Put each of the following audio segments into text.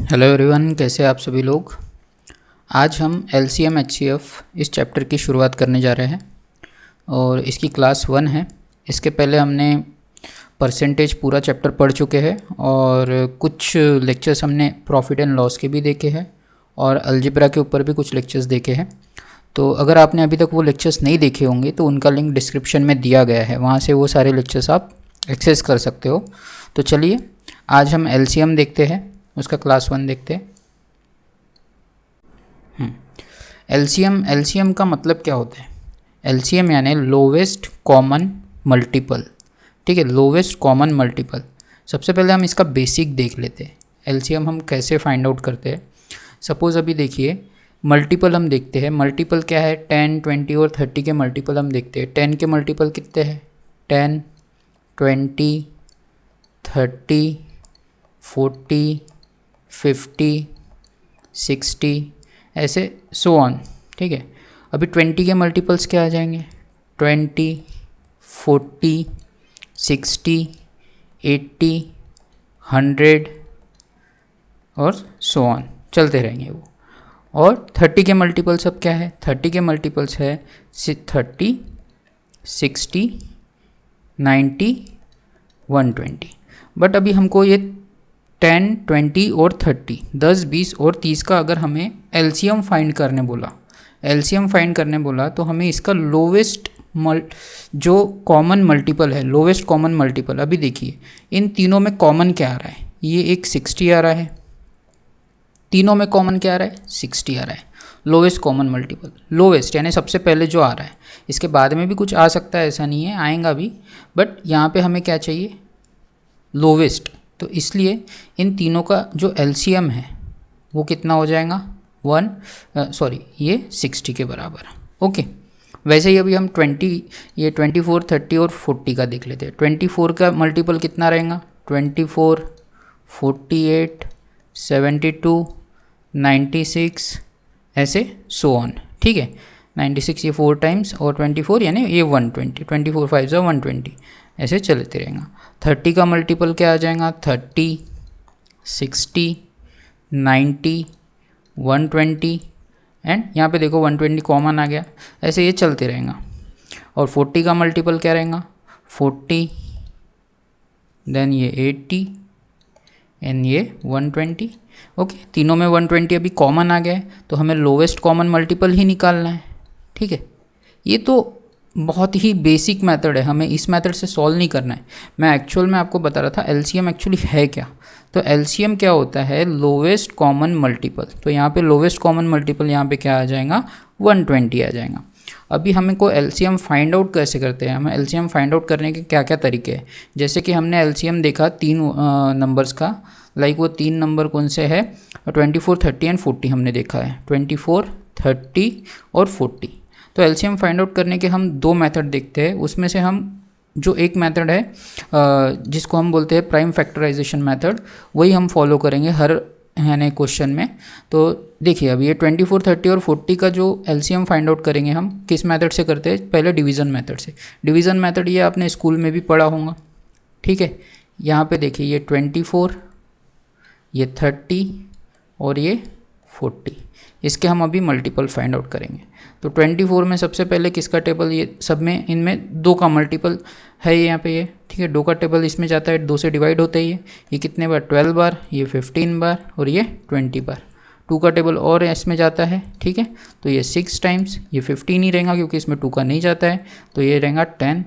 Hello everyone, कैसे आप सभी लोग। आज हम LCM HCF इस चैप्टर की शुरुआत करने जा रहे हैं और इसकी क्लास 1 है। इसके पहले हमने परसेंटेज पूरा चैप्टर पढ़ चुके हैं और कुछ लेक्चर्स हमने प्रॉफिट एंड लॉस के भी देखे हैं और अलजेब्रा के ऊपर भी कुछ लेक्चर्स देखे हैं। तो अगर आपने अभी तक वो लेक्चर्स नहीं देखे होंगे तो उनका लिंक डिस्क्रिप्शन में दिया गया है, वहाँ से वो सारे लेक्चर्स आप एक्सेस कर सकते हो। तो चलिए आज हम LCM देखते हैं, उसका क्लास 1 देखते हैं। LCM का मतलब क्या होता है? LCM यानी लोवेस्ट कॉमन मल्टीपल। ठीक है, लोवेस्ट कॉमन मल्टीपल। सबसे पहले हम इसका बेसिक देख लेते हैं। LCM हम कैसे फाइंड आउट करते हैं। सपोज़ अभी देखिए मल्टीपल हम देखते हैं। मल्टीपल क्या है? 10, 20 और 30 के मल्टीपल हम देखते हैं। 10 के मल्टीपल कितने हैं? 10, 20, 30, 40, 50, 60, ऐसे सो ऑन। ठीक है, अभी 20 के मल्टीपल्स क्या आ जाएंगे? 20, 40, 60, 80, 100 और सो ऑन चलते रहेंगे वो। और 30 के मल्टीपल्स अब क्या है? 30 के मल्टीपल्स है 30, 60, 90, 120। बट अभी हमको ये 10, 20 और 30, 10, 20 और 30 का अगर हमें LCM फाइंड करने बोला तो हमें इसका लोवेस्ट जो कॉमन मल्टीपल है, लोवेस्ट कॉमन मल्टीपल। अभी देखिए इन तीनों में कॉमन क्या आ रहा है? ये एक 60 आ रहा है। तीनों में कॉमन क्या आ रहा है? 60 आ रहा है। लोवेस्ट कॉमन मल्टीपल, लोवेस्ट यानी सबसे पहले जो आ रहा है। इसके बाद में भी कुछ आ सकता है, ऐसा नहीं है, आएगा भी, बट यहाँ पे हमें क्या चाहिए? लोवेस्ट। तो इसलिए इन तीनों का जो LCM है वो कितना हो जाएगा? ये 60 के बराबर। ओके, वैसे ही अभी हम 24, 30 और 40 का देख लेते हैं। 24 का मल्टीपल कितना रहेगा? 24, 48, 72, 96, ऐसे सो ऑन। ठीक है, 96 ये 4 टाइम्स और 24 यानी ये 120, 24 5 120, ऐसे चलते रहेगा। 30 का मल्टीपल क्या आ जाएगा? 30, 60, 90, 120 एंड यहाँ पे देखो 120 कॉमन आ गया, ऐसे ये चलते रहेगा। और 40 का मल्टीपल क्या रहेगा? 40, देन ये 80 एंड ये 120। ओके, तीनों में 120 अभी कॉमन आ गया है, तो हमें लोवेस्ट कॉमन मल्टीपल ही निकालना है। ठीक है, ये तो बहुत ही बेसिक मेथड है, हमें इस मेथड से सॉल्व नहीं करना है। मैं एक्चुअल में आपको बता रहा था LCM एक्चुअली है क्या। तो LCM क्या होता है? Lowest common multiple. तो यहाँ पे लोवेस्ट कॉमन मल्टीपल यहाँ पे क्या आ जाएगा? 120 आ जाएगा। अभी हमें को LCM फाइंड आउट कैसे करते हैं? हमें LCM फाइंड आउट करने के क्या क्या तरीके हैं? जैसे कि हमने LCM देखा 3 नंबर्स का, लाइक वो 3 नंबर कौन से है? 24, 30 एंड 40 हमने देखा है। 24, 30 और 40। तो LCM फाइंड आउट करने के हम 2 मेथड देखते हैं। उसमें से हम जो एक मेथड है जिसको हम बोलते हैं प्राइम फैक्टराइजेशन मेथड, वही हम फॉलो करेंगे हर यानी क्वेश्चन में। तो देखिए अभी ये 24, 30 और 40 का जो LCM फाइंड आउट करेंगे हम किस मेथड से करते हैं? पहले डिवीज़न मेथड से। डिवीज़न मेथड ये आपने स्कूल में भी पढ़ा होगा। ठीक है, यहाँ पे देखिए ये 24, ये 30 और ये 40, इसके हम अभी मल्टीपल फाइंड आउट करेंगे। तो 24 में सबसे पहले किसका टेबल? ये सब में इनमें 2 का मल्टीपल है यहाँ पे ये। ठीक है, 2 का टेबल इसमें जाता है, 2 से डिवाइड होता है ये कितने बार? 12 बार, ये 15 बार और ये 20 बार। 2 का टेबल और इसमें जाता है। ठीक है, तो ये 6 टाइम्स, ये 15 ही रहेगा क्योंकि इसमें 2 का नहीं जाता है, तो ये रहेगा 10।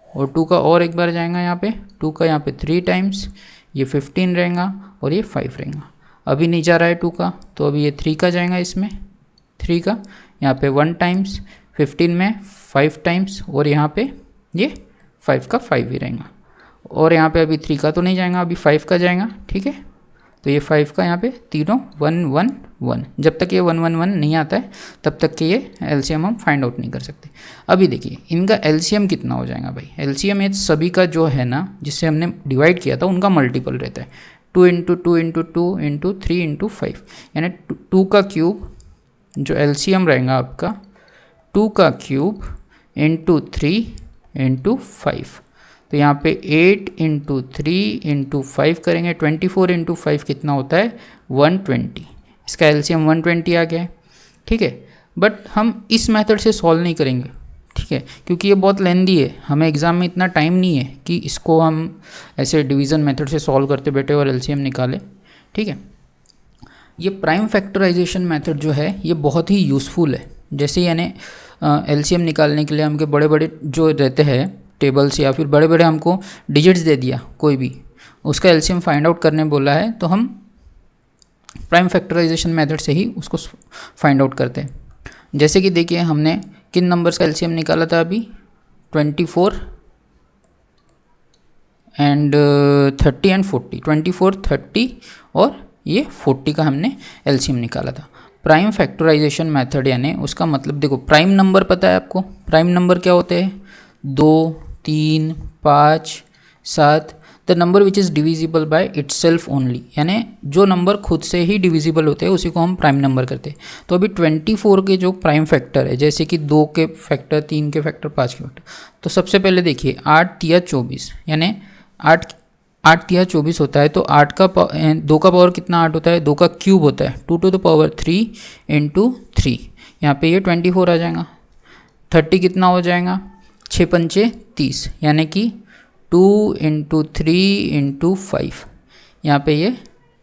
और 2 का और एक बार जाएगा यहाँ पे, 2 का यहाँ पे 3 टाइम्स, ये 15 रहेगा और ये 5 रहेगा। अभी नहीं जा रहा है 2 का, तो अभी ये 3 का जाएगा इसमें, 3 का यहाँ पे 1 टाइम्स, 15 में 5 टाइम्स और यहाँ पे ये 5 का 5 ही रहेगा। और यहाँ पे अभी 3 का तो नहीं जाएगा, अभी 5 का जाएगा। ठीक है, तो ये 5 का यहाँ पे तीनों 1 1 1। जब तक ये 1 1 1 नहीं आता है तब तक के ये LCM हम फाइंड आउट नहीं कर सकते। अभी देखिए इनका LCM कितना हो जाएगा भाई? LCM ये सभी का जो है ना, जिससे हमने डिवाइड किया था, उनका मल्टीपल रहता है। 2 × 2 × 2 × 3 × 5 यानी 2 का क्यूब जो LCM रहेगा आपका, 2 का क्यूब × 3 × 5। तो यहाँ पे 8 इंटू 3 इंटू 5 करेंगे, 24 इंटू 5 कितना होता है 120। इसका एलसीएम 120 आ गया है, ठीक है। बट हम इस मेथड से सॉल्व नहीं करेंगे, ठीक है, क्योंकि ये बहुत लेंदी है, हमें एग्ज़ाम में इतना टाइम नहीं है कि इसको हम ऐसे डिवीज़न मेथड से सॉल्व करते बैठे और एलसीएम निकालें, ठीक है। ये प्राइम फैक्टराइजेशन मेथड जो है ये बहुत ही यूज़फुल है। जैसे यानी एलसीएम निकालने के लिए हमके बड़े बड़े जो रहते हैं टेबल्स या फिर बड़े बड़े हमको डिजिट्स दे दिया कोई भी, उसका एलसीएम फाइंड आउट करने बोला है, तो हम प्राइम फैक्टराइजेशन मेथड से ही उसको फाइंड आउट करते हैं। जैसे कि देखिए हमने किन नंबर्स का एलसीएम निकाला था अभी, 24 एंड 30 एंड 40, 24, 30 और ये 40 का हमने एलसीएम निकाला था। प्राइम फैक्टराइजेशन मेथड यानी उसका मतलब देखो, प्राइम नंबर पता है आपको, प्राइम नंबर क्या होते हैं 2, 3, 5, 7, the number which is divisible by itself only, यानी जो नंबर खुद से ही डिविजिबल होते हैं उसी को हम प्राइम नंबर करते हैं। तो अभी 24 के जो प्राइम फैक्टर है, जैसे कि 2 के फैक्टर, 3 के फैक्टर, 5 के फैक्टर, तो सबसे पहले देखिए 8 या 24, यानी 8 या 24 होता है, तो 2 का पावर कितना 8 होता है, 2 का क्यूब होता है 2 टू द पावर 3 इंटू 3, यहाँ पे ये 24 आ जाएगा। 30 कितना हो जाएगा, 6 पंचे 30, यानी कि 2 इंटू 3 इंटू 5, यहाँ पे ये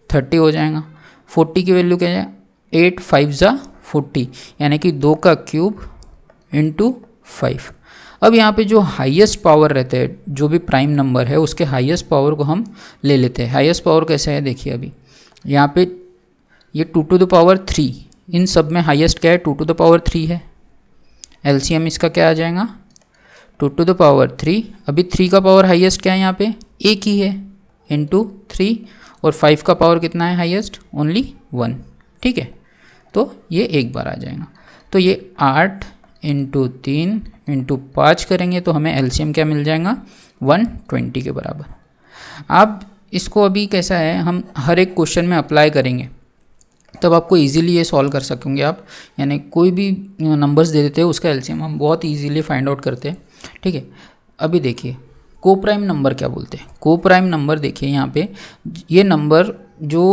30 हो जाएगा। 40 की वैल्यू क्या है, 8 5 जा 40, यानी कि 2 का क्यूब इंटू 5। अब यहाँ पे जो हाईएस्ट पावर रहते हैं, जो भी प्राइम नंबर है उसके हाईएस्ट पावर को हम ले लेते हैं। हाईएस्ट पावर कैसे है देखिए, अभी यहाँ पे ये 2 टू द पावर 3, इन सब में हाईएस्ट क्या है 2 टू द पावर 3 है। एलसीएम इसका क्या आ जाएगा 2 टू द पावर 3, अभी 3 का पावर हाईएस्ट क्या है यहाँ पे, एक ही है, इंटू 3, और 5 का पावर कितना है हाईएस्ट, ओनली 1, ठीक है। तो ये एक बार आ जाएगा। तो ये 8 इंटू 3 इंटू 5 करेंगे तो हमें एलसीएम क्या मिल जाएगा 120 के बराबर। अब इसको अभी कैसा है, हम हर एक क्वेश्चन में अप्लाई करेंगे तब आपको इजीली ये सॉल्व कर सकेंगे आप, यानी कोई भी नंबर्स दे देते हैं उसका एलसीएम हम बहुत इजीली फाइंड आउट करते हैं, ठीक है। अभी देखिए को प्राइम नंबर क्या बोलते हैं। को प्राइम नंबर देखिए यहाँ पे, ये नंबर जो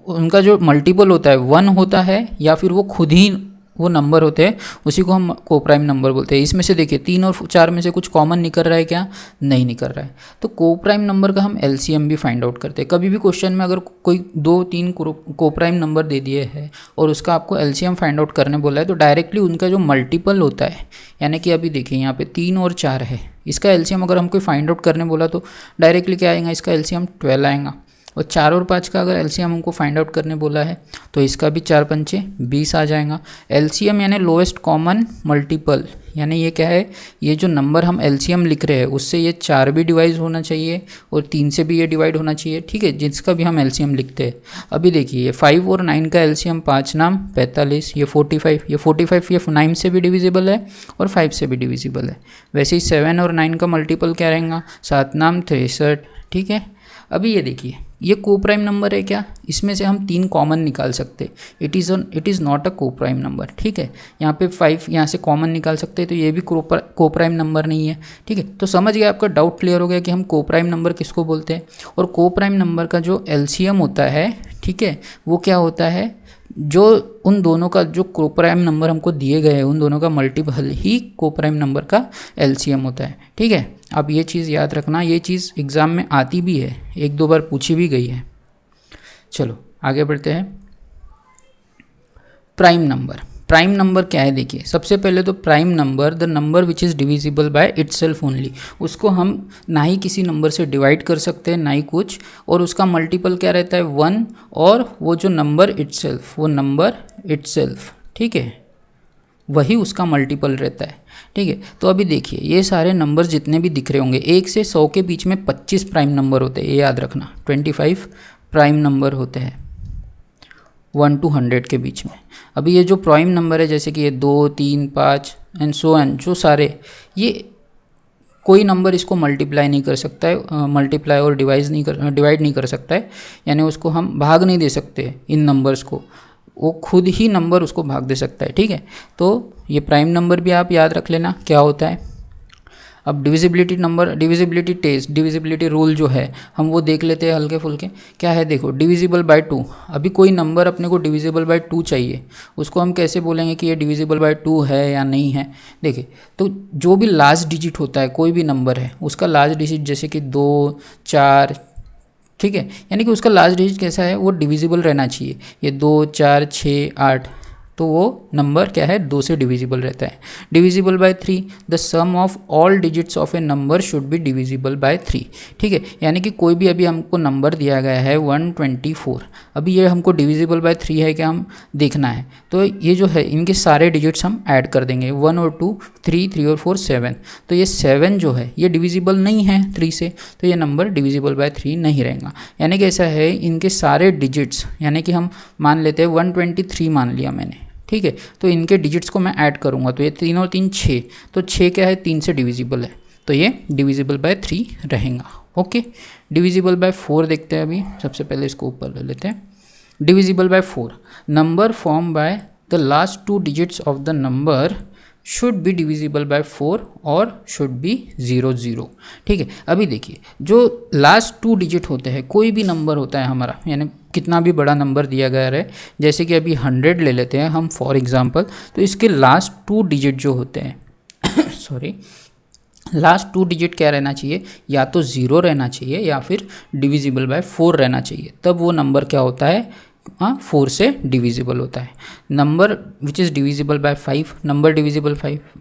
उनका जो मल्टीपल होता है 1 होता है या फिर वो खुद ही वो नंबर होते हैं, उसी को हम को प्राइम नंबर बोलते हैं। इसमें से देखिए 3 और 4 में से कुछ कॉमन निकल रहा है क्या, नहीं निकल रहा है, तो को प्राइम नंबर का हम एलसीएम भी फाइंड आउट करते हैं। कभी भी क्वेश्चन में अगर कोई 2-3 को प्राइम नंबर दे दिए है और उसका आपको एलसीएम फाइंड आउट करने बोला है, तो डायरेक्टली उनका जो मल्टीपल होता है, यानी कि अभी देखिए यहाँ पे 3 और 4 है, इसका एलसीएम अगर हमको फाइंड आउट करने बोला तो डायरेक्टली क्या आएगा, इसका एलसीएम 12 आएगा। और 4 और 5 का अगर एलसीएम हमको फाइंड आउट करने बोला है तो इसका भी 4 पंचे 20 आ जाएगा। एलसीएम यानी लोएस्ट कॉमन मल्टीपल, यानी ये क्या है, ये जो नंबर हम एलसीएम लिख रहे हैं उससे ये 4 भी डिवाइड होना चाहिए और 3 से भी ये डिवाइड होना चाहिए, ठीक है, जिसका भी हम एलसीएम लिखते हैं। अभी देखिए ये 5 और 9 का एलसीएम 5 नाम 45, ये 45, ये 45 ये 9 से भी डिविजिबल है और 5 से भी डिविजिबल है। वैसे ही 7 और 9 का मल्टीपल क्या रहेगा, 7 नाम 63, ठीक है। अभी ये देखिए ये को प्राइम नंबर है क्या, इसमें से हम 3 कॉमन निकाल सकते हैं। इट इज़ नॉट अ को प्राइम नंबर, ठीक है। यहाँ पे 5 यहाँ से कॉमन निकाल सकते हैं, तो ये भी को प्राइम नंबर नहीं है, ठीक है। तो समझ गया, आपका डाउट क्लियर हो गया कि हम को प्राइम नंबर किसको बोलते हैं। और को प्राइम नंबर का जो एलसीएम होता है, ठीक है, वो क्या होता है, जो उन दोनों का जो को प्राइम नंबर हमको दिए गए हैं उन दोनों का मल्टीपल ही को प्राइम नंबर का एलसीएम होता है, ठीक है। अब ये चीज़ याद रखना, ये चीज़ एग्ज़ाम में आती भी है, 1-2 बार पूछी भी गई है। चलो आगे बढ़ते हैं। प्राइम नंबर, प्राइम नंबर क्या है देखिए, सबसे पहले तो prime number the number which is divisible by itself only, उसको हम ना ही किसी नंबर से डिवाइड कर सकते हैं ना ही कुछ, और उसका मल्टीपल क्या रहता है 1, और वो जो नंबर इटसेल्फ, वो नंबर इटसेल्फ, ठीक है, वही उसका मल्टीपल रहता है, ठीक है। तो अभी देखिए ये सारे नंबर जितने भी दिख रहे होंगे, 1 से 100 के बीच में 25 प्राइम नंबर होते हैं, ये याद रखना। 25 प्राइम नंबर होते हैं 1 to 100 के बीच में। अभी ये जो प्राइम नंबर है जैसे कि ये 2, 3, 5 एंड सो ऑन, जो सारे, ये कोई नंबर इसको मल्टीप्लाई नहीं कर सकता है, मल्टीप्लाई और डिवाइड नहीं कर सकता है, यानी उसको हम भाग नहीं दे सकते इन नंबर्स को, वो खुद ही नंबर उसको भाग दे सकता है, ठीक है। तो ये प्राइम नंबर भी आप याद रख लेना क्या होता है। अब divisibility number, divisibility test, divisibility rule जो है हम वो देख लेते हैं हल्के फुल्के। क्या है देखो, डिविजिबल बाय 2। अभी कोई नंबर अपने को डिविजिबल बाय 2 चाहिए, उसको हम कैसे बोलेंगे कि ये डिविजिबल बाय 2 है या नहीं है। देखिए, तो जो भी लास्ट डिजिट होता है कोई भी नंबर है, उसका लास्ट डिजिट जैसे कि 2, 4, ठीक है, यानी कि उसका लास्ट डिजिट कैसा है, वो डिविजिबल रहना चाहिए। ये 2, 4, 6, 8, तो वो नंबर क्या है, 2 से डिविजिबल रहता है। Divisible by 3, the sum of all digits of a number should be divisible by 3। ठीक है, यानी कि कोई भी अभी हमको नंबर दिया गया है 124, अभी ये हमको डिविजिबल बाय 3 है क्या हम देखना है। तो ये जो है इनके सारे डिजिट्स हम ऐड कर देंगे, 1 और 2, 3 और 4, 7। तो ये 7 जो है ये डिविजिबल नहीं है 3 से, तो ये नंबर डिविजिबल बाय 3 नहीं रहेगा। यानी कि ऐसा है, इनके सारे डिजिट्स, यानी कि हम मान लेते हैं 123 मान लिया मैंने, ठीक है, तो इनके डिजिट्स को मैं ऐड करूंगा, तो ये 3 और 3 6, तो 6 क्या है, 3 से डिविजिबल है, तो ये डिविजिबल बाय 3 रहेगा। ओके, डिविजिबल बाय 4 देखते हैं। अभी सबसे पहले इसको ऊपर ले लेते हैं। Divisible bye 4, number form by the last 2 digits of the number should be divisible bye 4 और शुड बी 0 0। ठीक है, अभी देखिए, जो लास्ट 2 डिजिट होते हैं, कोई भी नंबर होता है हमारा, यानी कितना भी बड़ा नंबर दिया गया है, जैसे कि अभी 100 ले लेते हैं हम फॉर एग्जांपल, तो इसके लास्ट 2 डिजिट जो होते हैं सॉरी, लास्ट 2 डिजिट क्या रहना चाहिए, या तो 0 रहना चाहिए या फिर डिविजिबल बाय 4 रहना चाहिए, तब वो नंबर क्या होता है, 4 से डिविजिबल होता है। Number which is divisible bye 5, number divisible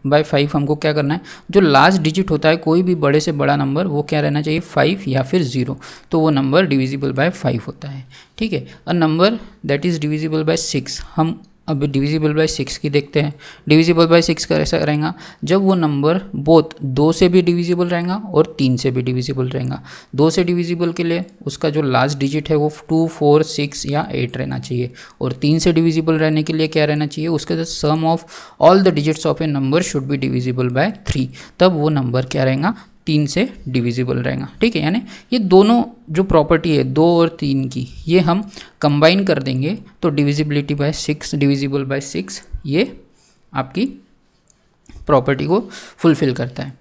by 5 हमको क्या करना है, जो लास्ट डिजिट होता है कोई भी बड़े से बड़ा नंबर, वो क्या रहना चाहिए, 5 या फिर 0, तो वो नंबर डिविजिबल बाय 5 होता है। ठीक है, a number that is divisible bye 6, हम अब डिविजिबल बाय 6 की देखते हैं। डिविजिबल बाय 6 का ऐसा रहेगा जब वो नंबर बोथ 2 से भी डिविजिबल रहेगा और 3 से भी डिविजिबल रहेगा। 2 से डिविजिबल के लिए उसका जो लास्ट डिजिट है वो 2, 4, 6 या 8 रहना चाहिए, और 3 से डिविजिबल रहने के लिए क्या रहना चाहिए, उसका जो sum of all the digits of a number should be divisible by 3, तब वो नंबर क्या रहेगा, 3 से डिविजिबल रहेगा। ठीक है, यानी ये दोनों जो प्रॉपर्टी है 2 और 3 की, ये हम कंबाइन कर देंगे तो डिविजिबिलिटी बाय 6, डिविजिबल बाय 6, ये आपकी प्रॉपर्टी को फुलफिल करता है।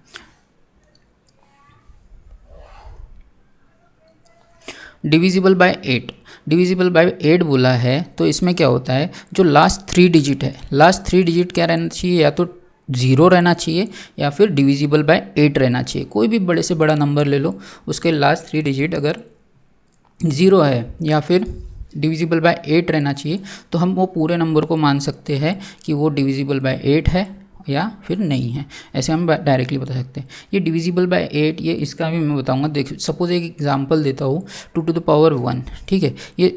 डिविजिबल बाय 8, डिविजिबल बाय 8 बोला है, तो इसमें क्या होता है, जो लास्ट 3 डिजिट है, लास्ट 3 डिजिट क्या रहना चाहिए, या तो 0 रहना चाहिए या फिर डिविजिबल बाय 8 रहना चाहिए। कोई भी बड़े से बड़ा नंबर ले लो, उसके लास्ट 3 डिजिट अगर 0 है या फिर डिविजिबल बाय 8 रहना चाहिए, तो हम वो पूरे नंबर को मान सकते हैं कि वो डिविजिबल बाय 8 है या फिर नहीं है, ऐसे हम डायरेक्टली बता सकते हैं। ये डिविजिबल बाय 8, ये इसका भी मैं बताऊंगा। देख, सपोज एक एग्जांपल देता हूँ, 2 to the power 1, ठीक है, ये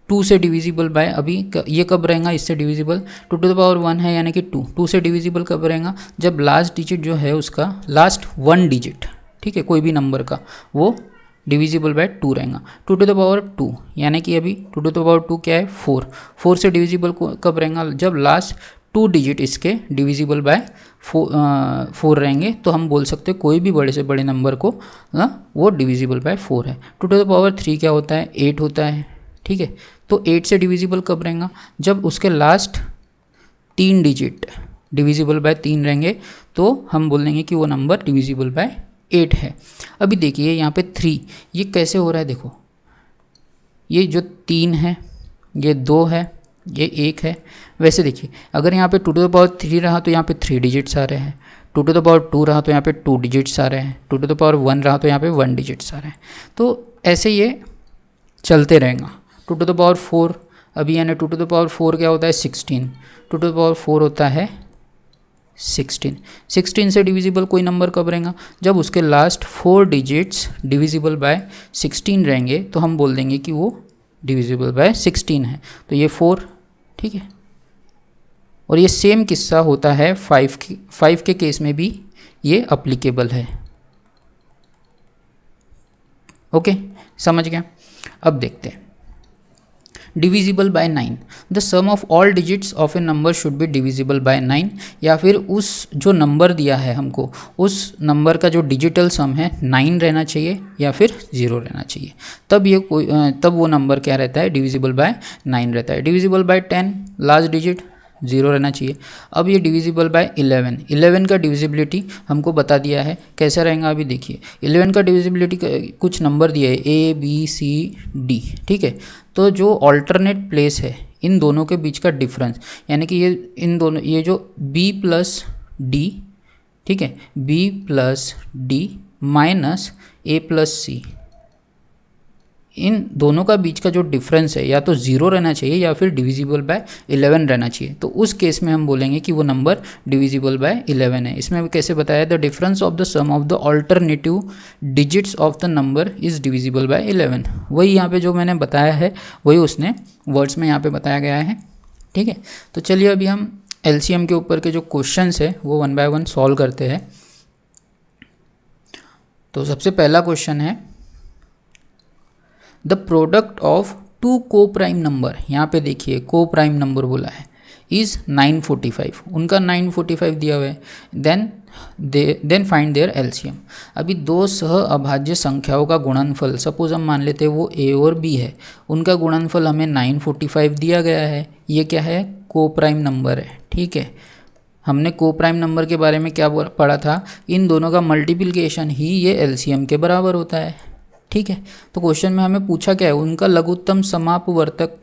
2 से डिविजिबल बाय, अभी ये कब रहेगा, इससे डिविजिबल 2 to the power 1 है, यानी कि 2 से डिविजिबल कब रहेगा, जब लास्ट डिजिट जो है उसका लास्ट 1 डिजिट, ठीक है, कोई भी नंबर का, वो डिविजिबल बाय 2 रहेगा। 2 to the power 2, यानी कि अभी 2 to the power 2 क्या है, 4 से डिविजिबल कब रहेगा, जब लास्ट 2 डिजिट इसके डिविजिबल बाय 4 रहेंगे, तो हम बोल सकते हैं कोई भी बड़े से बड़े नंबर को वो डिविजिबल बाय 4 है। 2 to the power 3 क्या होता है, 8 होता है। ठीक है, तो 8 से डिविजिबल कब रहेगा, जब उसके लास्ट 3 डिजिट डिविजिबल बाय 3 रहेंगे, तो हम बोल देंगे कि वो नंबर डिविजिबल बाय 8 है। अभी देखिए यहाँ पे 3, ये कैसे हो रहा है, देखो ये जो 3 है, ये 2 है, ये 1 है। वैसे देखिए, अगर यहाँ पे 2 to the power 3 रहा तो यहाँ पे 3 डिजिट्स आ रहे हैं, 2 to the power 2 रहा तो यहाँ पे 2 डिजिट्स आ रहे हैं, 2 to the power 1 रहा तो यहाँ पे 1 डिजिट्स आ रहे हैं। तो ऐसे ये चलते रहेगा। 2 to the power 4, अभी यानी 2 to the power 4 क्या होता है, 16, 2 to the power 4 होता है 16 से डिविजिबल कोई नंबर कब रहेगा, जब उसके लास्ट 4 डिजिट्स डिविजिबल बाय 16 रहेंगे, तो हम बोल देंगे कि वो डिविजिबल बाय 16 है, तो ये 4। ठीक है, और ये सेम किस्सा होता है 5 के केस में भी ये अप्लीकेबल है। ओके, समझ गया। अब देखते हैं divisible by 9, the sum of all digits of a number should be divisible by 9, या फिर उस जो नंबर दिया है हमको, उस नंबर का जो डिजिटल सम है 9 रहना चाहिए या फिर 0 रहना चाहिए, तब वो नंबर क्या रहता है, डिविजिबल बाय 9 रहता है। डिविजिबल बाय 10, लास्ट डिजिट 0 रहना चाहिए। अब ये डिविजिबल बाय 11 का डिविजिबिलिटी हमको बता दिया है, कैसा रहेगा अभी देखिए। 11 का डिविजिबिलिटी कुछ नंबर दिया है ABCD, ठीक है। तो जो ऑल्टरनेट प्लेस है इन दोनों के बीच का डिफरेंस, यानी कि ये इन दोनों, ये जो B प्लस D, ठीक है, B plus D minus A plus C, इन दोनों का बीच का जो डिफरेंस है या तो 0 रहना चाहिए या फिर डिविजिबल बाय 11 रहना चाहिए। तो उस केस में हम बोलेंगे कि वो नंबर डिविजिबल बाय 11 है। इसमें कैसे बताया, the difference of the sum of the alternative digits of the number is divisible by 11। वही यहाँ पे जो मैंने बताया है वही उसने वर्ड्स में यहाँ पे बताया गया है, ठीक है। तो चलिए अभी हम LCM के ऊपर के जो क्वेश्चंस है वो 1 बाय 1 सॉल्व करते हैं। तो सबसे पहला क्वेश्चन है, द प्रोडक्ट ऑफ टू को प्राइम नंबर, यहाँ पे देखिए को प्राइम नंबर बोला है, इज़ 945, उनका 945 दिया हुआ है। Then find their LCM। अभी दो सह अभाज्य संख्याओं का गुणनफल, सपोज हम मान लेते हैं वो A और B है, उनका गुणनफल हमें 945 दिया गया है। ये क्या है, को प्राइम नंबर है, ठीक है। हमने को प्राइम नंबर के बारे में क्या पढ़ा था, इन दोनों का मल्टीप्लिकेशन ही ये LCM के बराबर होता है, ठीक है। तो क्वेश्चन में हमें पूछा क्या है, उनका लघुत्तम समापवर्तक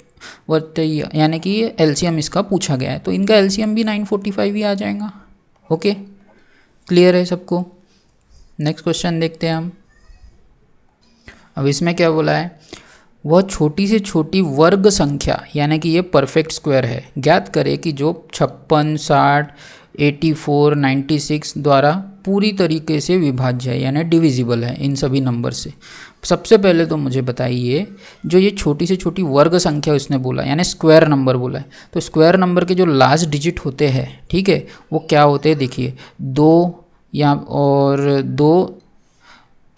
यानी कि ये LCM इसका पूछा गया है। तो इनका LCM भी 945 ही आ जाएगा। ओके, क्लियर है सबको। नेक्स्ट क्वेश्चन देखते हैं हम। अब इसमें क्या बोला है, वह छोटी से छोटी वर्ग संख्या यानी कि ये परफेक्ट स्क्वायर है, ज्ञात करे कि जो 56, 60, 84, 96 द्वारा पूरी तरीके से विभाज्य है यानी डिविजिबल है इन सभी नंबर से। सबसे पहले तो मुझे बताइए, जो ये छोटी से छोटी वर्ग संख्या उसने बोला यानी स्क्वायर नंबर बोला है, तो स्क्वायर नंबर के जो लास्ट डिजिट होते हैं, ठीक है, वो क्या होते हैं देखिए, 2 या और 2,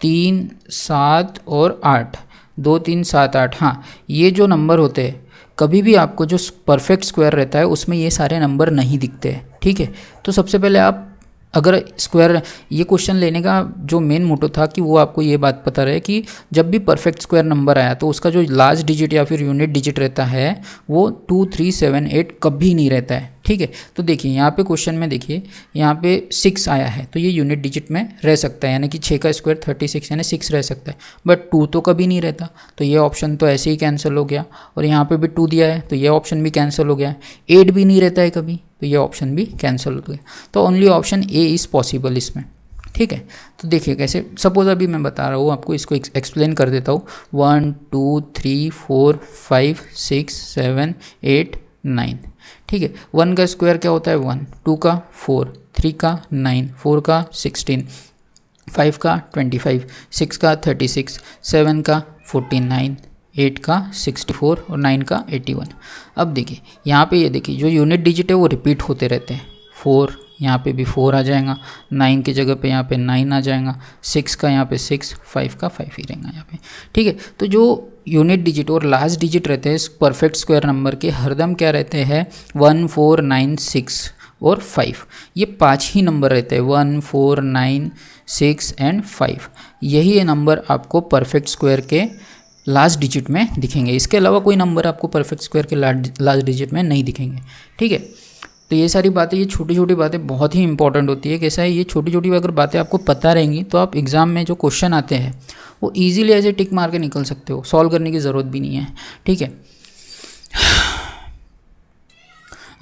3, 7 और 8, 2, 3, 7, 8, हाँ, ये जो नंबर होते हैं कभी भी आपको जो परफेक्ट स्क्वायर रहता है उसमें ये सारे नंबर नहीं दिखते हैं, ठीक है। तो सबसे पहले आप अगर स्क्वायर, ये क्वेश्चन लेने का जो मेन मोटो था कि वो आपको ये बात पता रहे कि जब भी परफेक्ट स्क्वायर नंबर आया तो उसका जो लास्ट डिजिट या फिर यूनिट डिजिट रहता है वो 2, 3, 7, 8 कभी नहीं रहता है, ठीक है। तो देखिए यहाँ पे क्वेश्चन में देखिए, यहाँ पे 6 आया है तो ये यूनिट डिजिट में रह सकता है, यानी कि 6 का स्क्वायर 36 यानी 6 रह सकता है, बट 2 तो कभी नहीं रहता, तो ये ऑप्शन तो ऐसे ही कैंसिल हो गया। और यहाँ पे भी 2 दिया है तो ये ऑप्शन भी कैंसिल हो गया। 8 भी नहीं रहता है कभी, तो ये ऑप्शन भी कैंसिल हो गया। तो only option A is possible इसमें, ठीक है। तो देखिए कैसे, सपोज अभी मैं बता रहा हूँ आपको, इसको एक्सप्लेन कर देता हूँ। 1, 2, 3, 4, 5, 6, 7, 8, 9, ठीक है। 1 का स्क्वायर क्या होता है 1, 2 का 4, 3 का 9, 4 का 16, 5 का 25, 6 का 36, 7 का 49, 8 का 64 और 9 का 81। अब देखिए यहाँ पे ये देखिए जो यूनिट डिजिट है वो रिपीट होते रहते हैं। 4 यहाँ पे भी 4 आ जाएगा, 9 की जगह पे यहाँ पे 9 आ जाएगा, 6 का यहाँ पे 6, 5 का 5 ही रहेगा यहाँ पे, ठीक है। तो जो यूनिट डिजिट और लास्ट डिजिट रहते हैं परफेक्ट स्क्वायर नंबर के हरदम क्या रहते हैं 1, 4, 9, 6 और 5, ये 5 ही नंबर रहते हैं, 1, 4, 9, 6 एंड 5। यही नंबर आपको परफेक्ट स्क्वायर के लास्ट डिजिट में दिखेंगे, इसके अलावा कोई नंबर आपको परफेक्ट स्क्वायर के लास्ट डिजिट में नहीं दिखेंगे, ठीक है। तो ये सारी बातें, ये छोटी छोटी बातें बहुत ही इंपॉर्टेंट होती है। कैसा है, ये छोटी छोटी अगर बातें आपको पता रहेंगी तो आप एग्ज़ाम में जो क्वेश्चन आते हैं वो ईजिली ऐसे टिक मार के निकल सकते हो, सॉल्व करने की ज़रूरत भी नहीं है, ठीक है।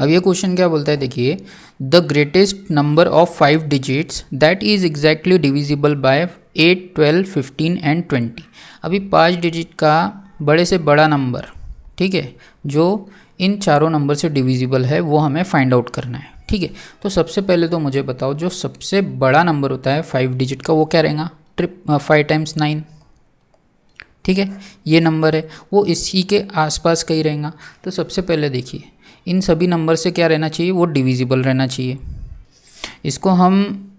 अब ये क्वेश्चन क्या बोलता है देखिए, the greatest number of 5 digits that is exactly divisible bye 8, 12, 15 and 20। अभी 5 डिजिट का बड़े से बड़ा नंबर, ठीक है, जो इन चारों नंबर से डिविजिबल है वो हमें फाइंड आउट करना है, ठीक है। तो सबसे पहले तो मुझे बताओ जो सबसे बड़ा नंबर होता है 5 डिजिट का वो क्या रहेगा, 5 × 9, ठीक है। ये नंबर है वो इसी के आसपास कहीं रहेगा। तो सबसे पहले देखिए इन सभी नंबर से क्या रहना चाहिए, वो डिविजिबल रहना चाहिए। इसको हम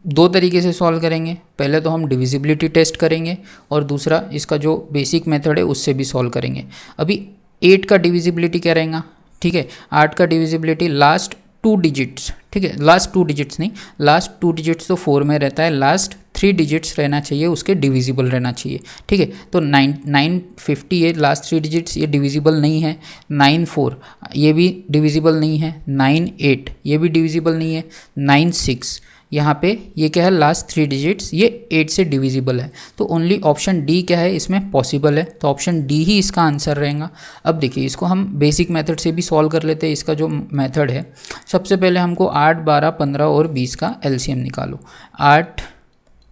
2 तरीके से सॉल्व करेंगे, पहले तो हम डिविजिबिलिटी टेस्ट करेंगे और दूसरा इसका जो बेसिक मेथड है उससे भी सॉल्व करेंगे। अभी 8 का डिविजिबिलिटी क्या रहेगा, ठीक है, 8 का डिविजिबिलिटी लास्ट 2 डिजिट्स, ठीक है, लास्ट 2 डिजिट्स नहीं, लास्ट 2 डिजिट्स तो 4 में रहता है, लास्ट 3 डिजिट्स रहना चाहिए, उसके डिविजिबल रहना चाहिए। ठीक है, तो 950 ये लास्ट 3 डिजिट्स ये डिविजिबल नहीं है, 94 ये भी डिविजिबल नहीं है, 98 ये भी डिविजिबल नहीं है, 96 यहाँ पे ये क्या है लास्ट 3 डिजिट्स ये 8 से डिविजिबल है। तो ओनली ऑप्शन डी क्या है इसमें पॉसिबल है, तो ऑप्शन डी ही इसका आंसर रहेगा। अब देखिए इसको हम बेसिक मेथड से भी सॉल्व कर लेते हैं। इसका जो मेथड है, सबसे पहले हमको 8, 12, 15 और 20 का एलसीएम निकालो। 8,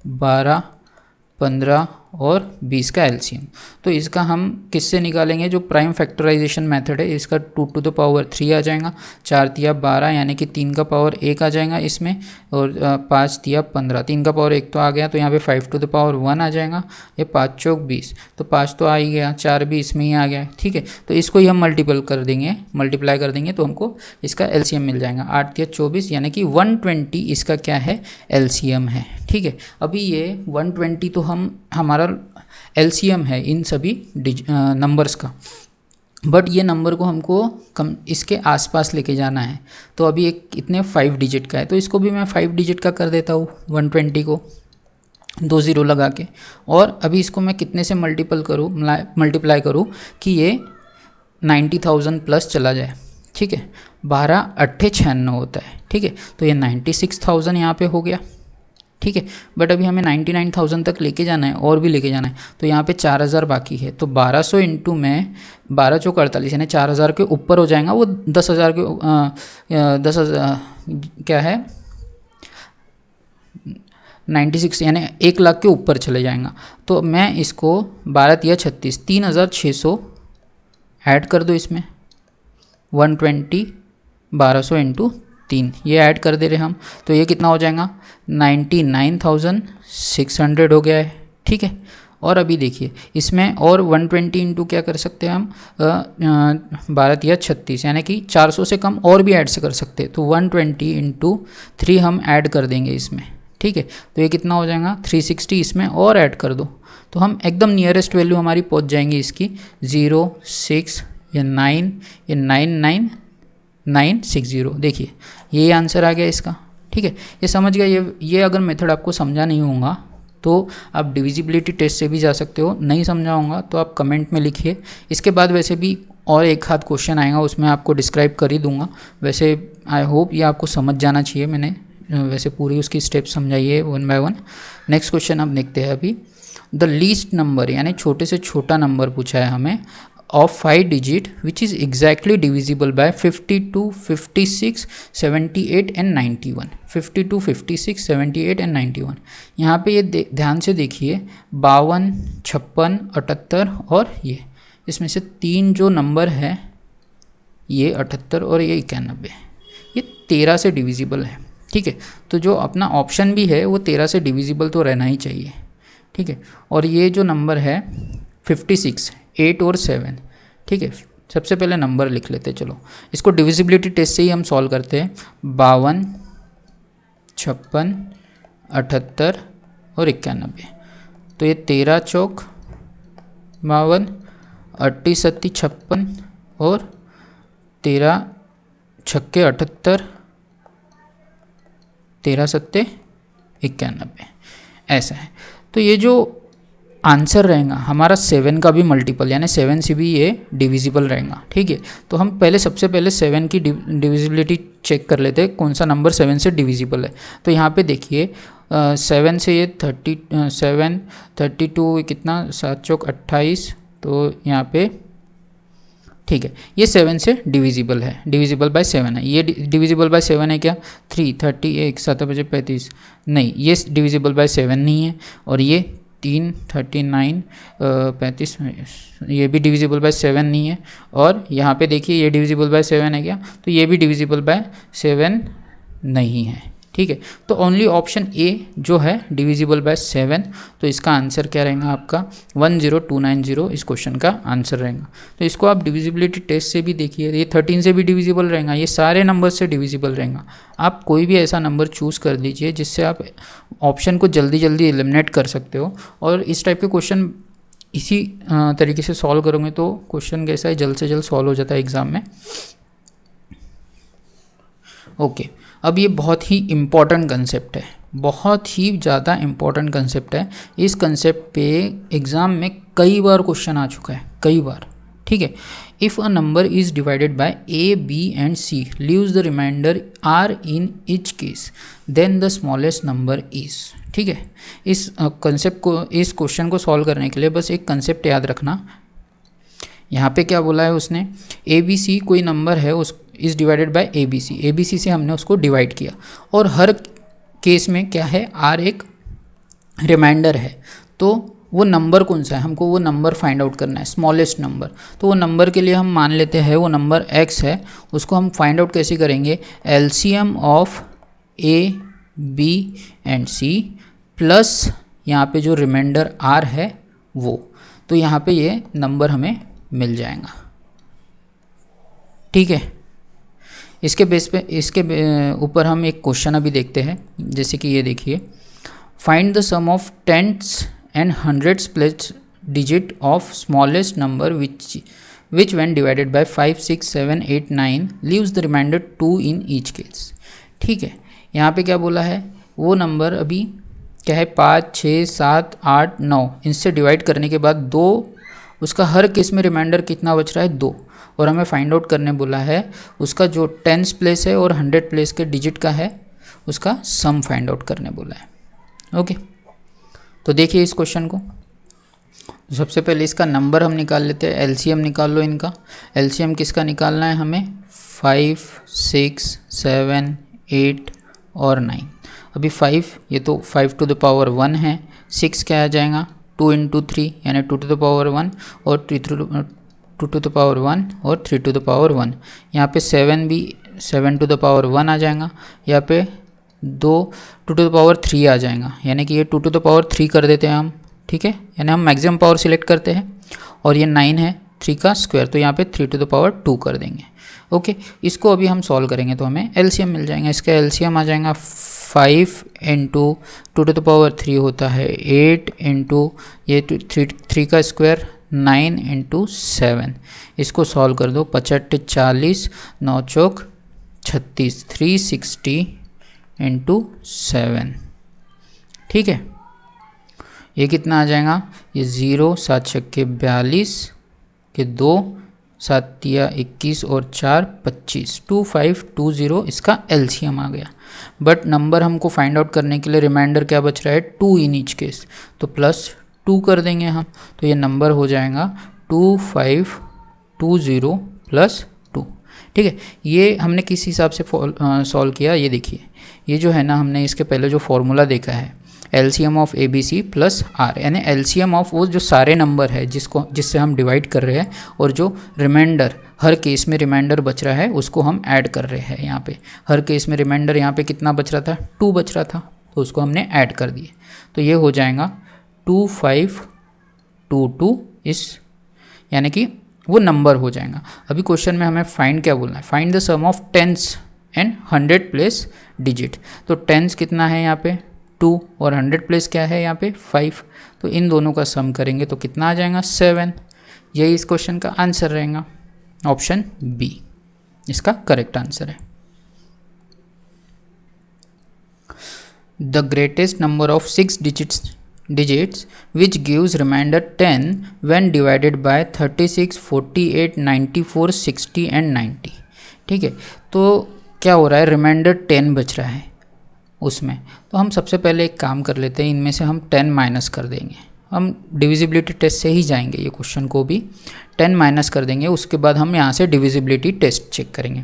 12, 15 और 20 का एलसीएम। तो इसका हम किससे निकालेंगे, जो प्राइम फैक्टराइजेशन मेथड है इसका 2 टू द पावर 3 आ जाएगा, 4 तिया 12 यानी कि 3 का पावर 1 आ जाएगा इसमें, और 5 तिया 15, 3 का पावर 1 तो आ गया, तो यहाँ पे 5 टू द पावर 1 आ जाएगा, ये 5 चौक 20, तो 5 तो आ ही गया, 4 भी इसमें ही आ गया। ठीक है, तो इसको ही हम मल्टीप्लाई कर देंगे तो हमको इसका एलसीएम मिल जाएगा। 8 तिया 24 यानी कि 120 इसका क्या है एलसीएम है। ठीक है, अभी ये 120 तो हमारा एलसीएम है इन सभी नंबर्स का, बट ये नंबर को हमको कम इसके आसपास लेके जाना है। तो अभी एक इतने 5 डिजिट का है, तो इसको भी मैं 5 डिजिट का कर देता हूँ 120 को 2 0 लगा के, और अभी इसको मैं कितने से मल्टीप्लाई करूँ कि ये 90,000 प्लस चला जाए। ठीक है, 12 8 96 होता है। ठीक है, तो ये 96,000 यहाँ पे हो गया। ठीक है, बट अभी हमें 99,000 तक लेके जाना है और भी लेके जाना है, तो यहाँ पे 4,000 बाकी है, तो 1200 इंटू में 12 चौक 48 यानी 4,000 के ऊपर हो जाएगा वो, 10,000 के 10,000 क्या है 96 यानी 1 लाख के ऊपर चले जाएगा। तो मैं इसको 12 तिया 36 3,600 ऐड कर दो इसमें, 120 1200 इंटू 3 ये ऐड कर दे रहे हम, तो ये कितना हो जाएगा 99,600 हो गया है। ठीक है, और अभी देखिए इसमें और 120 इंटू क्या कर सकते हैं हम 12 तिया 36 यानी कि 400 से कम और भी ऐड से कर सकते हैं, तो 120 इंटू 3 हम ऐड कर देंगे इसमें। ठीक है, तो ये कितना हो जाएगा 360 इसमें और ऐड कर दो, तो हम एकदम नियरेस्ट वैल्यू हमारी पहुंच जाएंगी इसकी 0 6 या 9 या 99960। देखिए ये आंसर आ गया इसका। ठीक है, ये समझ गया। ये अगर मेथड आपको समझा नहीं होगा तो आप डिविजिबिलिटी टेस्ट से भी जा सकते हो, नहीं समझा होगा तो आप कमेंट में लिखिए। इसके बाद वैसे भी और एक आध क्वेश्चन आएगा, उसमें आपको डिस्क्राइब कर ही दूंगा। वैसे आई होप ये आपको समझ जाना चाहिए, मैंने वैसे पूरी उसकी स्टेप समझाई है 1 बाय 1। नेक्स्ट क्वेश्चन आप देखते हैं अभी। द लीस्ट नंबर यानी छोटे से छोटा नंबर पूछा है हमें of 5 digit which is exactly divisible by 52, 56, 78 and 91। 52, 56, 78 and 91। यहाँ पे ये ध्यान से देखिए 52, 56, 78 और ये इसमें से 3 जो नंबर है ये 78 और ये 91, ये 13 से डिविजिबल है। ठीक है, तो जो अपना ऑप्शन भी है वो 13 से डिविजिबल तो रहना ही चाहिए। ठीक है, और ये जो नंबर है 56, 8 और 7। ठीक है, सबसे पहले नंबर लिख लेते हैं। चलो इसको डिविजिबिलिटी टेस्ट से ही हम सॉल्व करते हैं। 52, 56, 78 और 91, तो ये 13 चौक 52, 38 सत्ती 56 और 13 छक्के 78, 13 सत्ते 91, ऐसा है। तो ये जो आंसर रहेगा हमारा 7 का भी मल्टीपल यानी 7 से भी ये डिविजिबल रहेगा। ठीक है, तो हम सबसे पहले 7 की डिविजिबिलिटी चेक कर लेते हैं, कौन सा नंबर 7 से डिविजिबल है। तो यहाँ पे देखिए 7 से ये 37, 32 कितना 7 चौक 28, तो यहाँ पे ठीक है ये 7 से डिविजिबल है, डिविजिबल बाय 7 है। ये डिविजिबल बाय 7 है क्या 3, 31, 7 बजे 35, नहीं ये डिविजिबल बाय 7 नहीं है। और ये 3, 39, 35 ये भी डिविजिबल बाय 7 नहीं है। और यहाँ पे देखिए ये डिविजिबल बाय 7 है क्या, तो ये भी डिविजिबल बाय 7 नहीं है। ठीक है, तो ओनली ऑप्शन ए जो है डिविजिबल बाय 7, तो इसका आंसर क्या रहेगा आपका 10290 इस क्वेश्चन का आंसर रहेगा। तो इसको आप डिविजिबिलिटी टेस्ट से भी देखिए, ये 13 से भी डिविजिबल रहेगा, ये सारे नंबर से डिविजिबल रहेगा। आप कोई भी ऐसा नंबर चूज़ कर लीजिए जिससे आप ऑप्शन को जल्दी जल्दी एलिमिनेट कर सकते हो। और इस टाइप के क्वेश्चन इसी तरीके से सॉल्व करोगे तो क्वेश्चन कैसा है जल्द से जल्द सॉल्व हो जाता है एग्ज़ाम में। ओके, अब ये बहुत ही इम्पॉर्टेंट कंसेप्ट है, बहुत ही ज़्यादा इम्पोर्टेंट कंसेप्ट है। इस कंसेप्ट पे एग्ज़ाम में कई बार क्वेश्चन आ चुका है, कई बार। ठीक है, if a number is divided by A, B and C, leaves the remainder R in each case, then the smallest number is. ठीक है, इस कंसेप्ट को, इस क्वेश्चन को सॉल्व करने के लिए बस एक कंसेप्ट याद रखना। यहाँ पे क्या बोला है उसने, ए बी सी कोई नंबर है, उस is divided by A B C, A B C से हमने उसको डिवाइड किया, और हर केस में क्या है, आर एक रिमाइंडर है। तो वो नंबर कौन सा है, हमको वो नंबर फाइंड आउट करना है, स्मॉलेस्ट नंबर। तो वो नंबर के लिए हम मान लेते हैं वो नंबर x है। उसको हम फाइंड आउट कैसे करेंगे, LCM of A, B and C plus यहाँ पे जो रिमाइंडर r है वो। तो यहाँ पे ये नंबर हमें मिल जाएगा। ठीक है, इसके बेस पे, इसके ऊपर हम एक क्वेश्चन अभी देखते हैं। जैसे कि ये देखिए, find the sum of tenths and hundreds place digit of smallest number which when divided by 5, 6, 7, 8, 9 leaves the remainder 2 in each case। ठीक है, यहाँ पे क्या बोला है, वो नंबर अभी क्या है, 5, 6, 7, 8, 9, इनसे डिवाइड करने के बाद 2, उसका हर केस में रिमाइंडर कितना बच रहा है, 2। और हमें फाइंड आउट करने बोला है उसका जो 10th प्लेस है और 100 प्लेस के डिजिट का है, उसका सम फाइंड आउट करने बोला है। ओके, तो देखिए इस क्वेश्चन को। तो सबसे पहले इसका नंबर हम निकाल लेते हैं, एलसीएम निकाल लो इनका। एलसीएम किसका निकालना है हमें, 5, 6, 7, 8 और 9। अभी 5, ये तो 5 टू द पावर 1 है। 6 क्या आ जाएगा, 2 × 3 यानी 2 टू द पावर 1, और 2 टू द पावर 1 और 3 टू द पावर 1। यहाँ पे 7 भी 7 टू द पावर 1 आ जाएगा। यहाँ पे 2 टू द पावर 3 आ जाएगा, यानी कि ये 2 टू द पावर 3 कर देते हैं हम। ठीक है, यानी हम मैक्सिमम पावर सिलेक्ट करते हैं, और ये 9 है 3 का स्क्वायर, तो यहाँ पे 3 टू द पावर 2 कर देंगे। ओके, इसको अभी हम सॉल्व करेंगे तो हमें एलसीएम मिल जाएगा। इसका एलसीएम आ जाएगा 5 × 2 टू द पावर 3 होता है 8 × ये 3 का स्क्वायर 9 × 7। इसको सॉल्व कर दो, 55, 40, 9 चौक 36, 360 × 7। ठीक है, ये कितना आ जाएगा, ये 0, 7 छक्के 42 के 2, 7 या 21 और 4 25, 2520 इसका एलसीएम आ गया। बट नंबर हमको फाइंड आउट करने के लिए रिमाइंडर क्या बच रहा है, 2 इन ईच केस, तो +2 कर देंगे हम। तो ये नंबर हो जाएगा 2520 + 2। ठीक है, ये हमने किस हिसाब से सॉल्व किया, ये देखिए, ये जो है ना, हमने इसके पहले जो फॉर्मूला देखा है, LCM of A B C plus R, यानी एलसीएम ऑफ वो जो सारे नंबर है जिससे हम डिवाइड कर रहे हैं, और जो रिमाइंडर हर केस में रिमाइंडर बच रहा है उसको हम ऐड कर रहे हैं। यहाँ पे हर केस में रिमाइंडर यहाँ पे कितना बच रहा था, 2 बच रहा था, तो उसको हमने ऐड कर दिए। तो ये हो जाएगा 2522 इस, यानी कि वो नंबर हो जाएगा। अभी क्वेश्चन में हमें फाइंड क्या बोलना है, find the sum of tens and 100 place digit. तो टेंस कितना है यहाँ पे 2, और 100 प्लेस क्या है यहाँ पे 5। तो इन दोनों का सम करेंगे तो कितना आ जाएगा 7। यही इस क्वेश्चन का आंसर रहेगा, ऑप्शन बी इसका करेक्ट आंसर है। The greatest number of 6 digits which gives remainder 10 when divided by 36, 48, 94, 60 and 90। ठीक है, तो क्या हो रहा है, रिमाइंडर 10 बच रहा है उसमें। तो हम सबसे पहले एक काम कर लेते हैं, इनमें से हम 10 माइनस कर देंगे। हम डिविजिबिलिटी टेस्ट से ही जाएंगे, ये क्वेश्चन को भी 10 माइनस कर देंगे, उसके बाद हम यहाँ से डिविजिबिलिटी टेस्ट चेक करेंगे।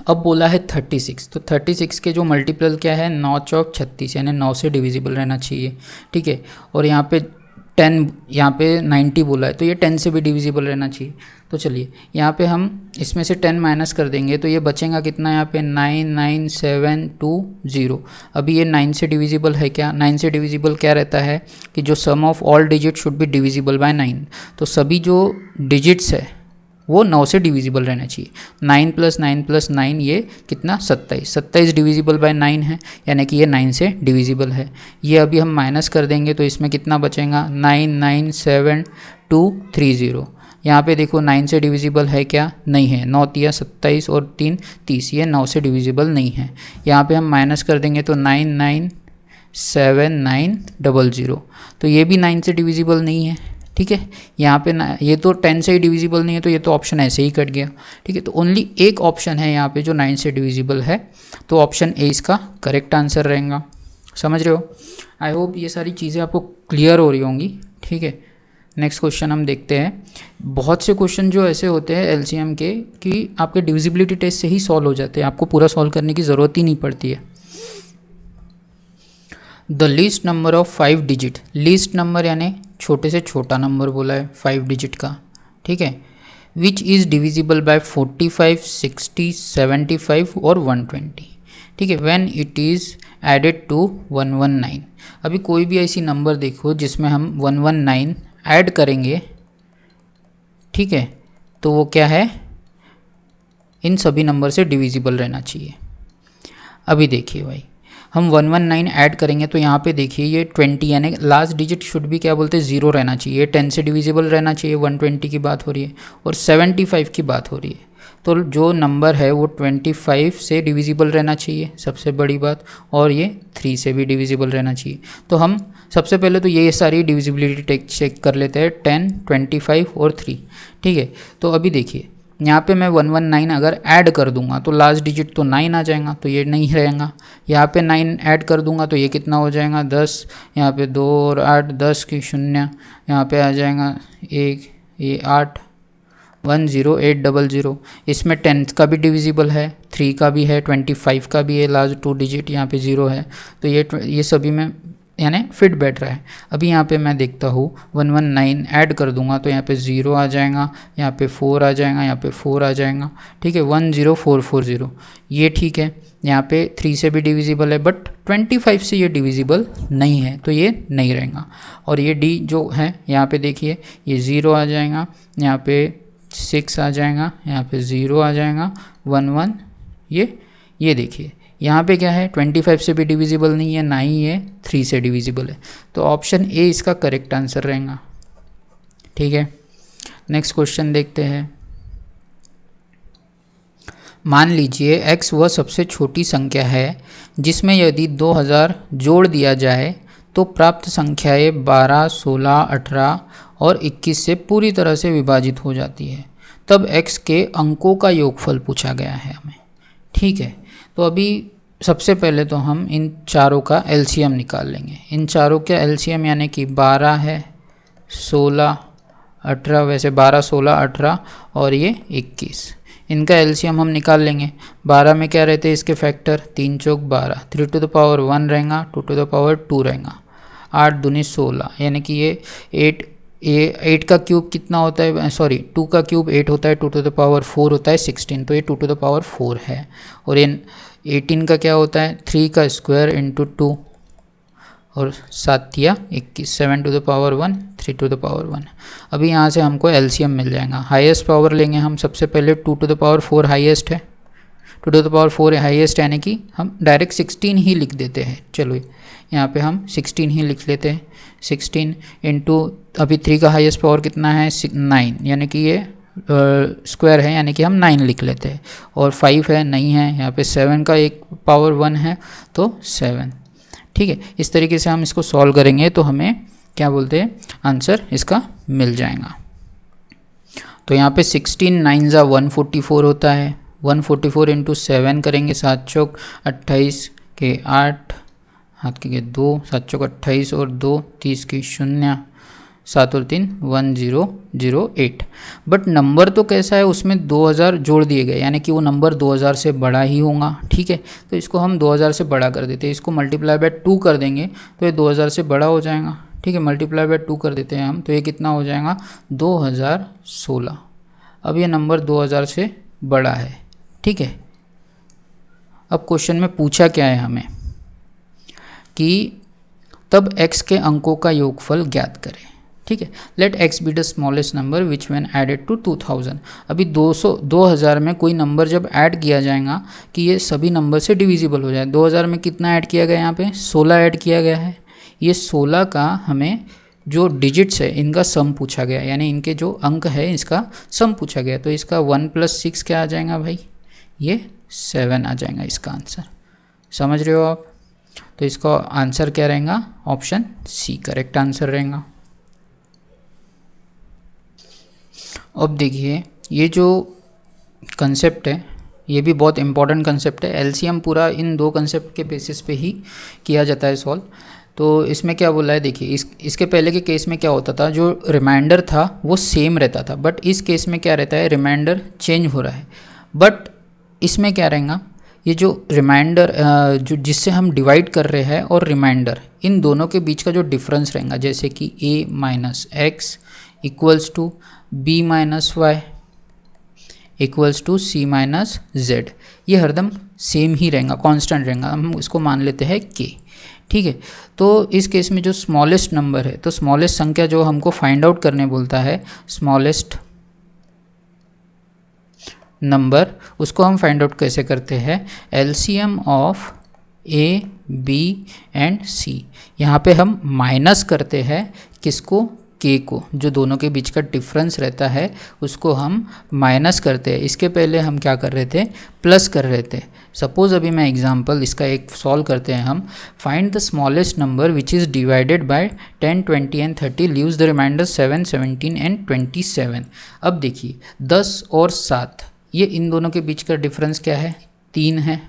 अब बोला है 36, तो 36 के जो मल्टीपल क्या है, 9 चौक 36, यानी 9 से डिविजिबल रहना चाहिए। ठीक है, और यहाँ पे 10, यहाँ पे 90 बोला है, तो ये 10 से भी डिविजिबल रहना चाहिए। तो चलिए यहाँ पे हम इसमें से 10 माइनस कर देंगे, तो ये बचेगा कितना, यहाँ पे 99720। अभी ये 9 से डिविजिबल है क्या, 9 से डिविजिबल क्या रहता है कि जो sum of all digit should be divisible by 9। तो सभी जो डिजिट्स है वो 9 से डिविजिबल रहना चाहिए। 9 + 9 + 9 ये कितना, 27। 27 डिविजिबल बाय 9 है, यानी कि ये 9 से डिविजिबल है। ये अभी हम माइनस कर देंगे तो इसमें कितना बचेगा, 99720। यहाँ पे देखो 9 से डिविजिबल है क्या, नहीं है। 9 तिया 27 और 3 30, ये 9 से डिविजिबल नहीं है। यहाँ पे हम माइनस कर देंगे तो 997900, तो ये भी 9 से डिविजिबल नहीं है। ठीक है, यहाँ पे ना, ये तो 10 से ही डिविजिबल नहीं है, तो ये तो ऑप्शन ऐसे ही कट गया। ठीक है, तो ओनली एक ऑप्शन है यहाँ पे जो 9 से डिविजिबल है, तो ऑप्शन ए इसका करेक्ट आंसर रहेगा। समझ रहे हो? आई होप ये सारी चीज़ें आपको क्लियर हो रही होंगी। ठीक है, नेक्स्ट क्वेश्चन हम देखते हैं। बहुत से क्वेश्चन जो ऐसे होते हैं एलसीएम के कि आपके डिविजिबिलिटी टेस्ट से ही सॉल्व हो जाते हैं, आपको पूरा सॉल्व करने की ज़रूरत ही नहीं पड़ती है। The least number of 5 digit, least number यानी छोटे से छोटा नंबर बोला है 5 डिजिट का। ठीक है, विच इज़ डिविजिबल बाय 45, 60, 75 और 120। ठीक है, when it is added to 119। अभी कोई भी ऐसी नंबर देखो जिसमें हम 119 ऐड करेंगे, ठीक है, तो वो क्या है, इन सभी नंबर से डिविजिबल रहना चाहिए। अभी देखिए भाई, हम 119 ऐड करेंगे तो यहाँ पे देखिए ये 20 यानी लास्ट डिजिट शुड भी क्या बोलते हैं 0 रहना चाहिए, 10 से डिविजिबल रहना चाहिए। 120 की बात हो रही है और 75 की बात हो रही है, तो जो नंबर है वो 25 से डिविजिबल रहना चाहिए, सबसे बड़ी बात, और ये 3 से भी डिविजिबल रहना चाहिए। तो हम सबसे पहले तो ये सारी डिविजिबिलिटी चेक कर लेते हैं, 10, 25 और 3। ठीक है, तो अभी देखिए यहाँ पे मैं 119 अगर ऐड कर दूंगा तो लास्ट डिजिट तो 9 आ जाएगा, तो ये नहीं रहेगा। यहाँ पे 9 ऐड कर दूंगा तो ये कितना हो जाएगा 10, यहाँ पे 2 और 8 10 की 0, यहाँ पे आ जाएगा 1, ये 8, 10800। इसमें 10 का भी डिविजिबल है, 3 का भी है, 25 का भी है, लास्ट 2 डिजिट यहाँ पे 0 है, तो ये सभी में यानी फिट बैठ रहा है। अभी यहाँ पे मैं देखता हूँ 119 ऐड कर दूंगा तो यहाँ पे 0 आ जाएगा, यहाँ पे 4 आ जाएगा, यहाँ पे 4 आ जाएगा। ठीक है, 10440, ये ठीक है। यहाँ पे 3 से भी डिविजिबल है, बट 25 से ये डिविजिबल नहीं है, तो ये नहीं रहेगा। और ये डी जो है यहाँ पे देखिए ये 0 आ जाएगा, यहाँ पे 6 आ जाएगा, यहाँ पे 0 आ जाएगा, 11, ये देखिए यहाँ पे क्या है 25 से भी डिविजिबल नहीं है, ना ही ये 3 से डिविजिबल है, तो ऑप्शन ए इसका करेक्ट आंसर रहेगा। ठीक है, नेक्स्ट क्वेश्चन देखते हैं। मान लीजिए x वह सबसे छोटी संख्या है जिसमें यदि 2000 जोड़ दिया जाए तो प्राप्त संख्याएँ 12, 16, 18 और 21 से पूरी तरह से विभाजित हो जाती है। तब x के अंकों का योगफल पूछा गया है हमें। ठीक है, तो अभी सबसे पहले तो हम इन चारों का एलसीएम निकाल लेंगे। इन चारों का एलसीएम यानी कि 12 है, 16, 18, वैसे 12, 16, 18 और ये 21, इनका एलसीएम हम निकाल लेंगे। 12 में क्या रहते हैं इसके फैक्टर, 3 चौक 12, 3 टू द पावर 1 रहेगा, 2 टू द पावर 2 रहेगा, 8 दूनी 16, यानी कि ये 8 का क्यूब कितना होता है, सॉरी 2 का क्यूब 8 होता है, 2 टू द पावर 4 होता है 16, तो ये 2 टू द पावर 4 है। और इन 18 का क्या होता है 3 का स्क्वायर इंटू 2 और 7 या 21, 7 to the power 1, 3 to the power 1। अभी यहाँ से हमको एलसीएम मिल जाएगा। हाईएस्ट पावर लेंगे हम सबसे पहले, 2 टू द पावर 4 हाईएस्ट है, 2 टू द पावर 4 हाईएस्ट, यानी कि हम डायरेक्ट 16 ही लिख देते हैं। चलो यहाँ पे हम 16 ही लिख लेते हैं, 16 इंटू अभी 3 का हाईएस्ट पावर कितना है 9, यानी कि ये स्क्वायर है, यानी कि हम 9 लिख लेते हैं। और 5 है, नहीं है, यहाँ पे 7 का एक पावर 1 है तो 7। ठीक है, इस तरीके से हम इसको सॉल्व करेंगे तो हमें क्या बोलते हैं आंसर इसका मिल जाएगा। तो यहाँ पे 16 9 जा 144 होता है, 144 इंटू 7 करेंगे, 7 चौक 28 के 8, हाथ के 2, 7 चौक 28 और 2 30 की 0, 7 और 3 1008। बट नंबर तो कैसा है उसमें 2000 जोड़ दिए गए, यानी कि वो नंबर 2000 से बड़ा ही होगा। ठीक है, तो इसको हम 2000 से बड़ा कर देते हैं, इसको मल्टीप्लाई बाय 2 कर देंगे तो ये 2000 से बड़ा हो जाएगा। ठीक है, मल्टीप्लाई बाय 2 कर देते हैं हम, तो ये कितना हो जाएगा 2016। अब ये नंबर 2000 से बड़ा है। ठीक है, अब क्वेश्चन में पूछा क्या है हमें कि तब x के अंकों का योगफल ज्ञात करें। ठीक है, let x be the smallest number which when added to 2000। अभी 2000 में कोई नंबर जब ऐड किया जाएगा कि ये सभी नंबर से डिविजिबल हो जाए। 2000 में कितना ऐड किया गया, यहाँ पे 16 ऐड किया गया है। ये 16 का हमें जो डिजिट्स है इनका सम पूछा गया, यानी इनके जो अंक है इसका सम पूछा गया। तो इसका 1 + 6 क्या आ जाएगा भाई, ये 7 आ जाएगा इसका आंसर। समझ रहे हो आप? तो इसका आंसर क्या रहेगा, ऑप्शन सी करेक्ट आंसर रहेगा। अब देखिए ये जो कंसेप्ट है ये भी बहुत इंपॉर्टेंट कंसेप्ट है। एलसीएम पूरा इन दो कंसेप्ट के बेसिस पे ही किया जाता है सॉल्व। तो इसमें क्या बोला है देखिए, इसके पहले के केस में क्या होता था, जो रिमाइंडर था वो सेम रहता था, बट इस केस में क्या रहता है, रिमाइंडर चेंज हो रहा है। बट इसमें क्या रहेगा, ये जो रिमाइंडर जो जिससे हम डिवाइड कर रहे हैं और रिमाइंडर, इन दोनों के बीच का जो डिफरेंस रहेगा, जैसे कि a - x equals to b - y equals to c - z, ये हरदम सेम ही रहेगा, कांस्टेंट रहेगा। हम इसको मान लेते हैं k, ठीक है। तो इस केस में जो स्मॉलेस्ट नंबर है, तो स्मॉलेस्ट संख्या जो हमको फाइंड आउट करने बोलता है, स्मॉलेस्ट नंबर, उसको हम फाइंड आउट कैसे करते हैं, LCM of a, b and c। यहाँ पे हम माइनस करते हैं किसको, k को, जो दोनों के बीच का डिफरेंस रहता है उसको हम माइनस करते हैं। इसके पहले हम क्या कर रहे थे, प्लस कर रहे थे। सपोज़ अभी मैं एग्जांपल इसका एक सॉल्व करते हैं हम। Find the smallest number which is divided by 10, 20 and 30, leaves the remainder 7, 17 and 27। अब देखिए 10 और 7, ये इन दोनों के बीच का डिफरेंस क्या है, 3 है,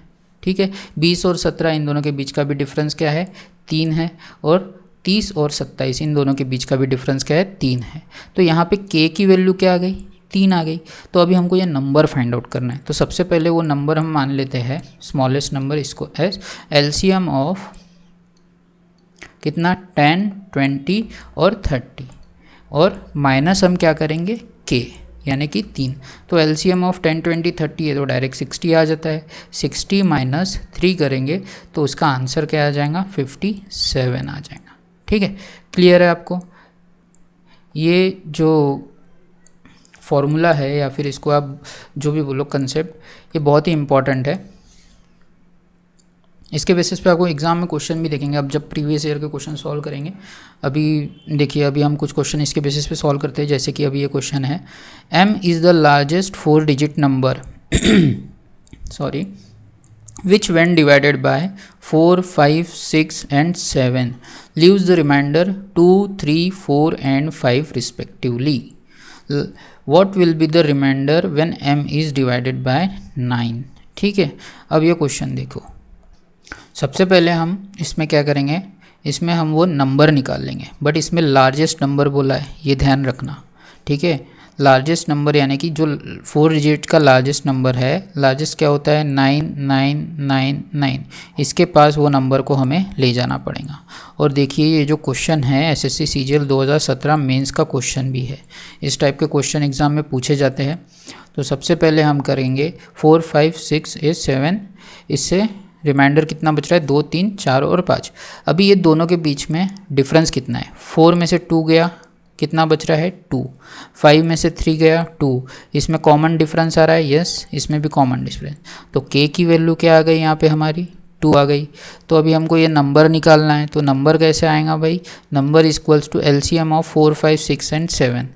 ठीक है। 20 और 17 इन दोनों के बीच का भी डिफरेंस क्या है, 3 है। और 30 और 27 इन दोनों के बीच का भी डिफरेंस क्या है, 3 है। तो यहाँ पे k की वैल्यू क्या आ गई, 3 आ गई। तो अभी हमको ये नंबर फाइंड आउट करना है। तो सबसे पहले वो नंबर हम मान लेते हैं स्मॉलेस्ट नंबर, इसको एज एलसीएम ऑफ कितना, 10, 20 और 30, और माइनस हम क्या करेंगे, k यानी कि 3। तो एलसीएम ऑफ 10, 20, 30 है तो डायरेक्ट 60 आ जाता है। 60 माइनस 3 करेंगे तो उसका आंसर क्या आ जाएगा, 57 आ जाएगा। ठीक है, क्लियर है आपको? ये जो फॉर्मूला है या फिर इसको आप जो भी बोलो कंसेप्ट, ये बहुत ही इंपॉर्टेंट है। इसके बेसिस पे आपको एग्जाम में क्वेश्चन भी देखेंगे, अब जब प्रीवियस ईयर के क्वेश्चन सॉल्व करेंगे। अभी देखिए, अभी हम कुछ क्वेश्चन इसके बेसिस पे सॉल्व करते हैं। जैसे कि अभी ये क्वेश्चन है, m is the largest 4 digit number sorry which when divided by 4, 5, 6 and 7 leaves the remainder 2, 3, 4 and 5 respectively. What will be the remainder when m is divided by 9? ठीक है, अब ये क्वेश्चन देखो। सबसे पहले हम इसमें क्या करेंगे, इसमें हम वो नंबर निकाल लेंगे, बट इसमें लार्जेस्ट नंबर बोला है, ये ध्यान रखना, ठीक है। लार्जेस्ट नंबर यानी कि जो 4 डिजिट का लार्जेस्ट नंबर है, लार्जेस्ट क्या होता है, 9999, इसके पास वो नंबर को हमें ले जाना पड़ेगा। और देखिए ये जो क्वेश्चन है एसएससी सीजीएल 2017 मेंस का क्वेश्चन भी है। इस टाइप के क्वेश्चन एग्जाम में पूछे जाते हैं। तो सबसे पहले हम करेंगे 4, 5, 6, 8, 7, इससे रिमाइंडर कितना बच रहा है, 2, 3, 4 और 5। अभी ये दोनों के बीच में डिफरेंस कितना है, 4 में से 2 गया, कितना बच रहा है, 2। 5 में से 3 गया, 2। इसमें कॉमन डिफरेंस आ रहा है, यस, इसमें भी कॉमन डिफरेंस। तो k की वैल्यू क्या आ गई यहाँ पे हमारी, 2 आ गई। तो अभी हमको ये नंबर निकालना है। तो नंबर कैसे आएगा भाई, number equals to LCM of 4, 5, 6 and 7।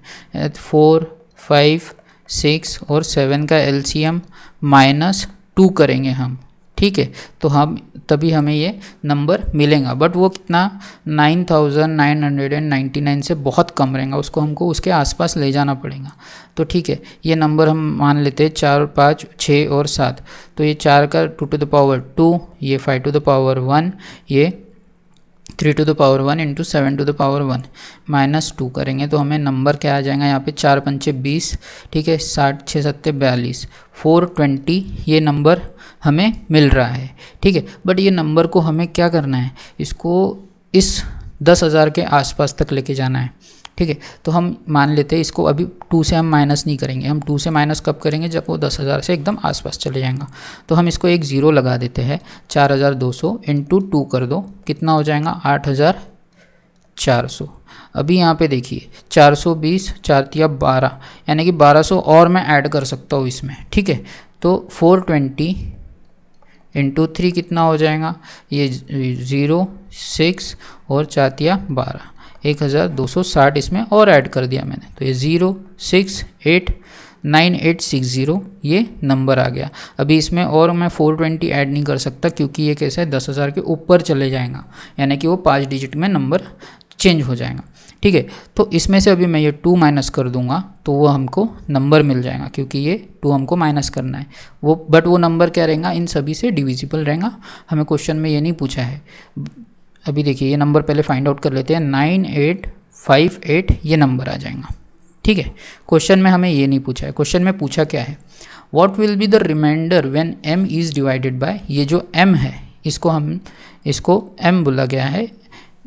4, 5, 6 और 7 का एलसीएम माइनस 2 करेंगे हम, ठीक है। तो हम तभी हमें ये नंबर मिलेगा, बट वो कितना, 9999 से बहुत कम रहेगा, उसको हमको उसके आसपास ले जाना पड़ेगा। तो ठीक है, ये नंबर हम मान लेते हैं 4, 5, 6 और 7। तो ये 4 का 2 to the power 2, ये 5 to the power 1, ये 3 to the power 1 into 7 to the power 1 minus 2 करेंगे तो हमें नंबर क्या आ जाएगा यहाँ पे, 4 पंचे 20, ठीक है, 60, 6 सत्ते 42, 420 ये नंबर हमें मिल रहा है, ठीक है। बट ये नंबर को हमें क्या करना है, इसको इस 10,000 के आसपास तक लेके जाना है, ठीक है। तो हम मान लेते हैं इसको, अभी 2 से हम माइनस नहीं करेंगे, हम 2 से माइनस कब करेंगे, जब वो 10,000 से एकदम आसपास चले जाएगा। तो हम इसको एक 0 लगा देते हैं, 4200 इंटू 2 कर दो, कितना हो जाएगा, 8400। अभी यहाँ पे देखिए 420, 4 तिया 12, यानी कि 1200 और मैं ऐड कर सकता हूँ इसमें, ठीक है। तो 420 इंटू 3 कितना हो जाएगा, ये 0, 6 और 4 तिया 12, 1260 इसमें और ऐड कर दिया मैंने, तो ये 0689860 ये नंबर आ गया। अभी इसमें और मैं 420 ऐड नहीं कर सकता क्योंकि ये कैसा है 10,000 के ऊपर चले जाएगा, यानी कि वो 5 डिजिट में नंबर चेंज हो जाएगा। ठीक है, तो इसमें से अभी मैं ये 2 माइनस कर दूंगा तो वो हमको नंबर मिल जाएगा, क्योंकि ये 2 हमको माइनस करना है वो, बट वो नंबर क्या रहेगा, इन सभी से डिविजिबल रहेगा। हमें क्वेश्चन में ये नहीं पूछा है। अभी देखिए ये नंबर पहले फाइंड आउट कर लेते हैं, 9858 ये नंबर आ जाएगा। ठीक है, क्वेश्चन में हमें ये नहीं पूछा है। क्वेश्चन में पूछा क्या है, what will be the remainder when m is divided by, ये जो m है इसको m बोला गया है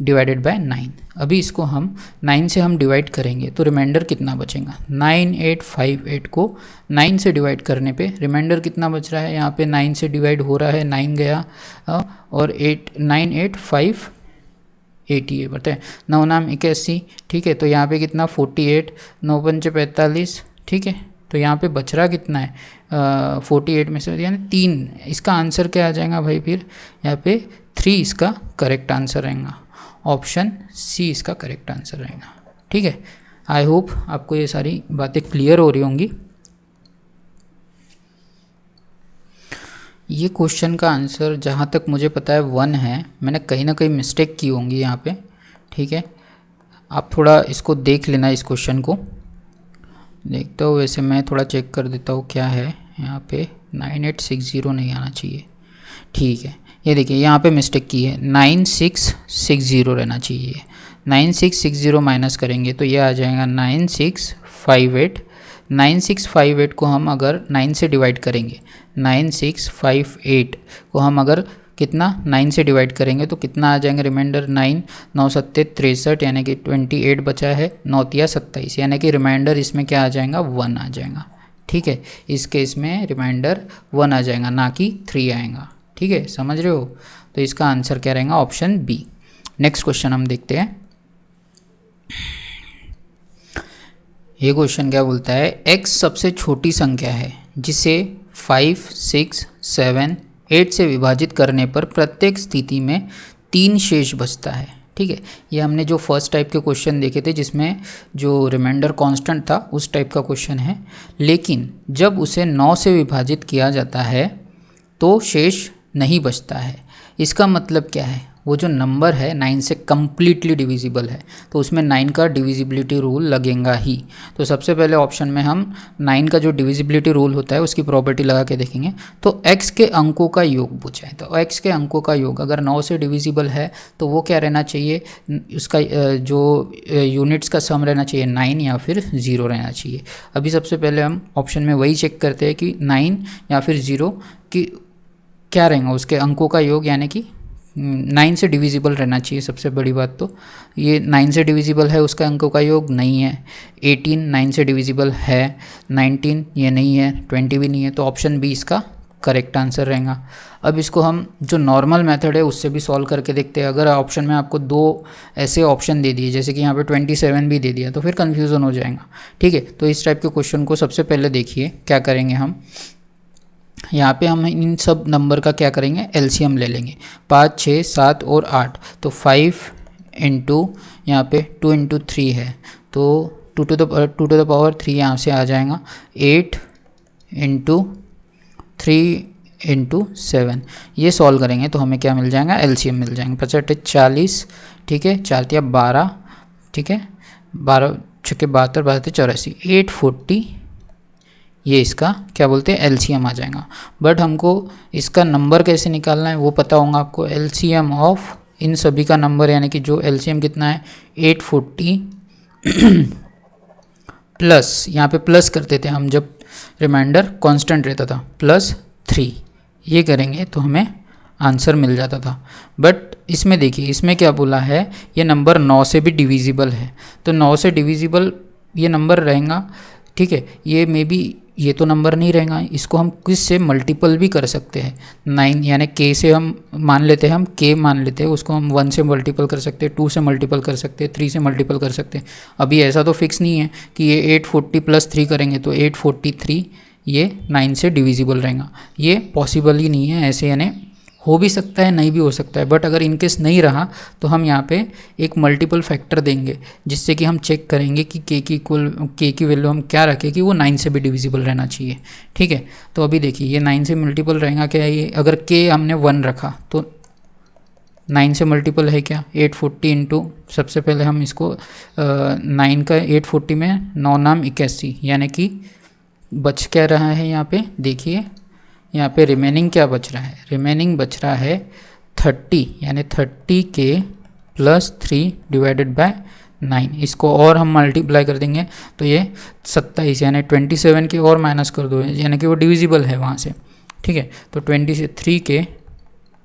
डिवाइडेड बाय 9। अभी इसको हम 9 से हम डिवाइड करेंगे तो रिमाइंडर कितना बचेगा, 9858 को 9 से डिवाइड करने पे रिमाइंडर कितना बच रहा है, यहाँ पे 9 से डिवाइड हो रहा है, 9 गया और 9880 ये बताए, 9 नाम 81। ठीक है, तो यहाँ पे कितना 48, 9 पंचे 45। ठीक है, तो यहाँ पे बच रहा कितना है 48 में से यानी 3। इसका आंसर क्या आ जाएगा भाई, फिर यहाँ पे 3 इसका करेक्ट आंसर रहेगा, ऑप्शन सी इसका करेक्ट आंसर रहेगा। ठीक है, आई होप आपको ये सारी बातें क्लियर हो रही होंगी। ये क्वेश्चन का आंसर जहाँ तक मुझे पता है 1 है, मैंने कहीं ना कहीं मिस्टेक की होंगी यहाँ पे। ठीक है, आप थोड़ा इसको देख लेना, इस क्वेश्चन को देखता हूँ। वैसे मैं थोड़ा चेक कर देता हूँ क्या है यहाँ पे, 9860 नहीं आना चाहिए। ठीक है, ये देखिए यहाँ पे मिस्टेक की है, 9660 रहना चाहिए। 9660 माइनस करेंगे तो ये आ जाएगा 9658। 9658 को हम अगर 9 से डिवाइड करेंगे, 9658 को हम अगर कितना 9 से डिवाइड करेंगे तो कितना आ जाएगा रिमाइंडर, 9 9 सत्ते 63 यानी कि 28 बचा है, 9 तिया 27 यानी कि रिमाइंडर इसमें क्या आ जाएगा 1 आ जाएगा। ठीक है, इस केस में रिमाइंडर 1 आ जाएगा, ना कि 3 आएगा। ठीक है, समझ रहे हो, तो इसका आंसर क्या रहेगा, ऑप्शन बी। नेक्स्ट क्वेश्चन हम देखते हैं। ये क्वेश्चन क्या बोलता है, x सबसे छोटी संख्या है जिसे 5, 6, 7, 8 से विभाजित करने पर प्रत्येक स्थिति में 3 शेष बचता है। ठीक है, ये हमने जो फर्स्ट टाइप के क्वेश्चन देखे थे जिसमें जो रिमाइंडर कांस्टेंट था उस टाइप का क्वेश्चन है, लेकिन जब उसे 9 से विभाजित किया जाता है तो शेष नहीं बचता है। इसका मतलब क्या है, वो जो नंबर है 9 से कम्प्लीटली डिविजिबल है तो उसमें 9 का डिविजिबिलिटी रूल लगेगा ही। तो सबसे पहले ऑप्शन में हम 9 का जो डिविजिबिलिटी रूल होता है उसकी प्रॉपर्टी लगा के देखेंगे। तो x के अंकों का योग पूछा है, तो x के अंकों का योग अगर 9 से डिविजिबल है तो वो क्या रहना चाहिए, उसका जो यूनिट्स का सम रहना चाहिए 9 या फिर 0 रहना चाहिए। अभी सबसे पहले हम ऑप्शन में वही चेक करते हैं कि 9 या फिर 0 की क्या रहेगा उसके अंकों का योग, यानी कि 9 से डिविजिबल रहना चाहिए। सबसे बड़ी बात तो ये 9 से डिविजिबल है, उसका अंकों का योग नहीं है। 18 9 से डिविजिबल है, 19 ये नहीं है, 20 भी नहीं है, तो ऑप्शन बी इसका करेक्ट आंसर रहेगा। अब इसको हम जो नॉर्मल मेथड है उससे भी सॉल्व करके देखते हैं। अगर ऑप्शन में आपको 2 ऐसे ऑप्शन दे दिए, जैसे कि यहाँ पे 27 भी दे दिया, तो फिर कन्फ्यूज़न हो जाएगा। ठीक है, तो इस टाइप के क्वेश्चन को सबसे पहले देखिए क्या करेंगे हम, यहाँ पे हम इन सब नंबर का क्या करेंगे, एलसीएम ले लेंगे। 5, 6, 7 और 8, तो 5 इंटू यहाँ पे 2 इंटू 3 है, तो 2 टू द पावर 3 यहाँ से आ जाएगा। 8 इंटू 3 इंटू 7 ये सॉल्व करेंगे तो हमें क्या मिल जाएगा, एलसीएम मिल जाएंगे। 55 40, ठीक है, 4 तिया 12, ठीक है, 12 छक्के 72, 72 84, 840 ये इसका क्या बोलते हैं एलसीएम आ जाएगा। बट हमको इसका नंबर कैसे निकालना है वो पता होगा आपको। एलसीएम ऑफ इन सभी का नंबर, यानी कि जो एलसीएम कितना है 840 प्लस, यहाँ पे प्लस करते थे हम जब रिमाइंडर कांस्टेंट रहता था, प्लस 3 ये करेंगे तो हमें आंसर मिल जाता था। बट इसमें देखिए, इसमें क्या बोला है, ये नंबर 9 से भी डिविजिबल है, तो 9 से डिविजिबल ये नंबर रहेगा। ठीक है, ये मे बी ये तो नंबर नहीं रहेगा, इसको हम किस से मल्टीपल भी कर सकते हैं। 9 यानी k से हम मान लेते हैं, हम k मान लेते हैं, उसको हम 1 से मल्टीपल कर सकते हैं, 2 से मल्टीपल कर सकते हैं, 3 से मल्टीपल कर सकते हैं। अभी ऐसा तो फिक्स नहीं है कि ये 840 प्लस 3 करेंगे तो 843 ये 9 से डिविजिबल रहेगा, ये पॉसिबल ही नहीं है ऐसे, यानी हो भी सकता है, नहीं भी हो सकता है, बट अगर इनकेस नहीं रहा तो हम यहाँ पे एक मल्टीपल फैक्टर देंगे जिससे कि हम चेक करेंगे कि के की वैल्यू हम क्या रखें कि वो 9 से भी डिविजिबल रहना चाहिए। ठीक है, तो अभी देखिए ये 9 से मल्टीपल रहेगा क्या, ये अगर के हमने 1 रखा तो 9 से मल्टीपल है क्या 840 इंटू, सबसे पहले हम इसको 9 का 840 में 9 नाम 81, यानी कि बच क्या रहा है यहाँ पे, देखिए यहाँ पे रिमेनिंग क्या बच रहा है, रिमेनिंग बच रहा है 30, यानी 30 के प्लस 3 डिवाइडेड बाय 9। इसको और हम मल्टीप्लाई कर देंगे तो ये 27, यानी 27 के और माइनस कर दो, यानी कि वो डिविजिबल है वहाँ से। ठीक है, तो 23 के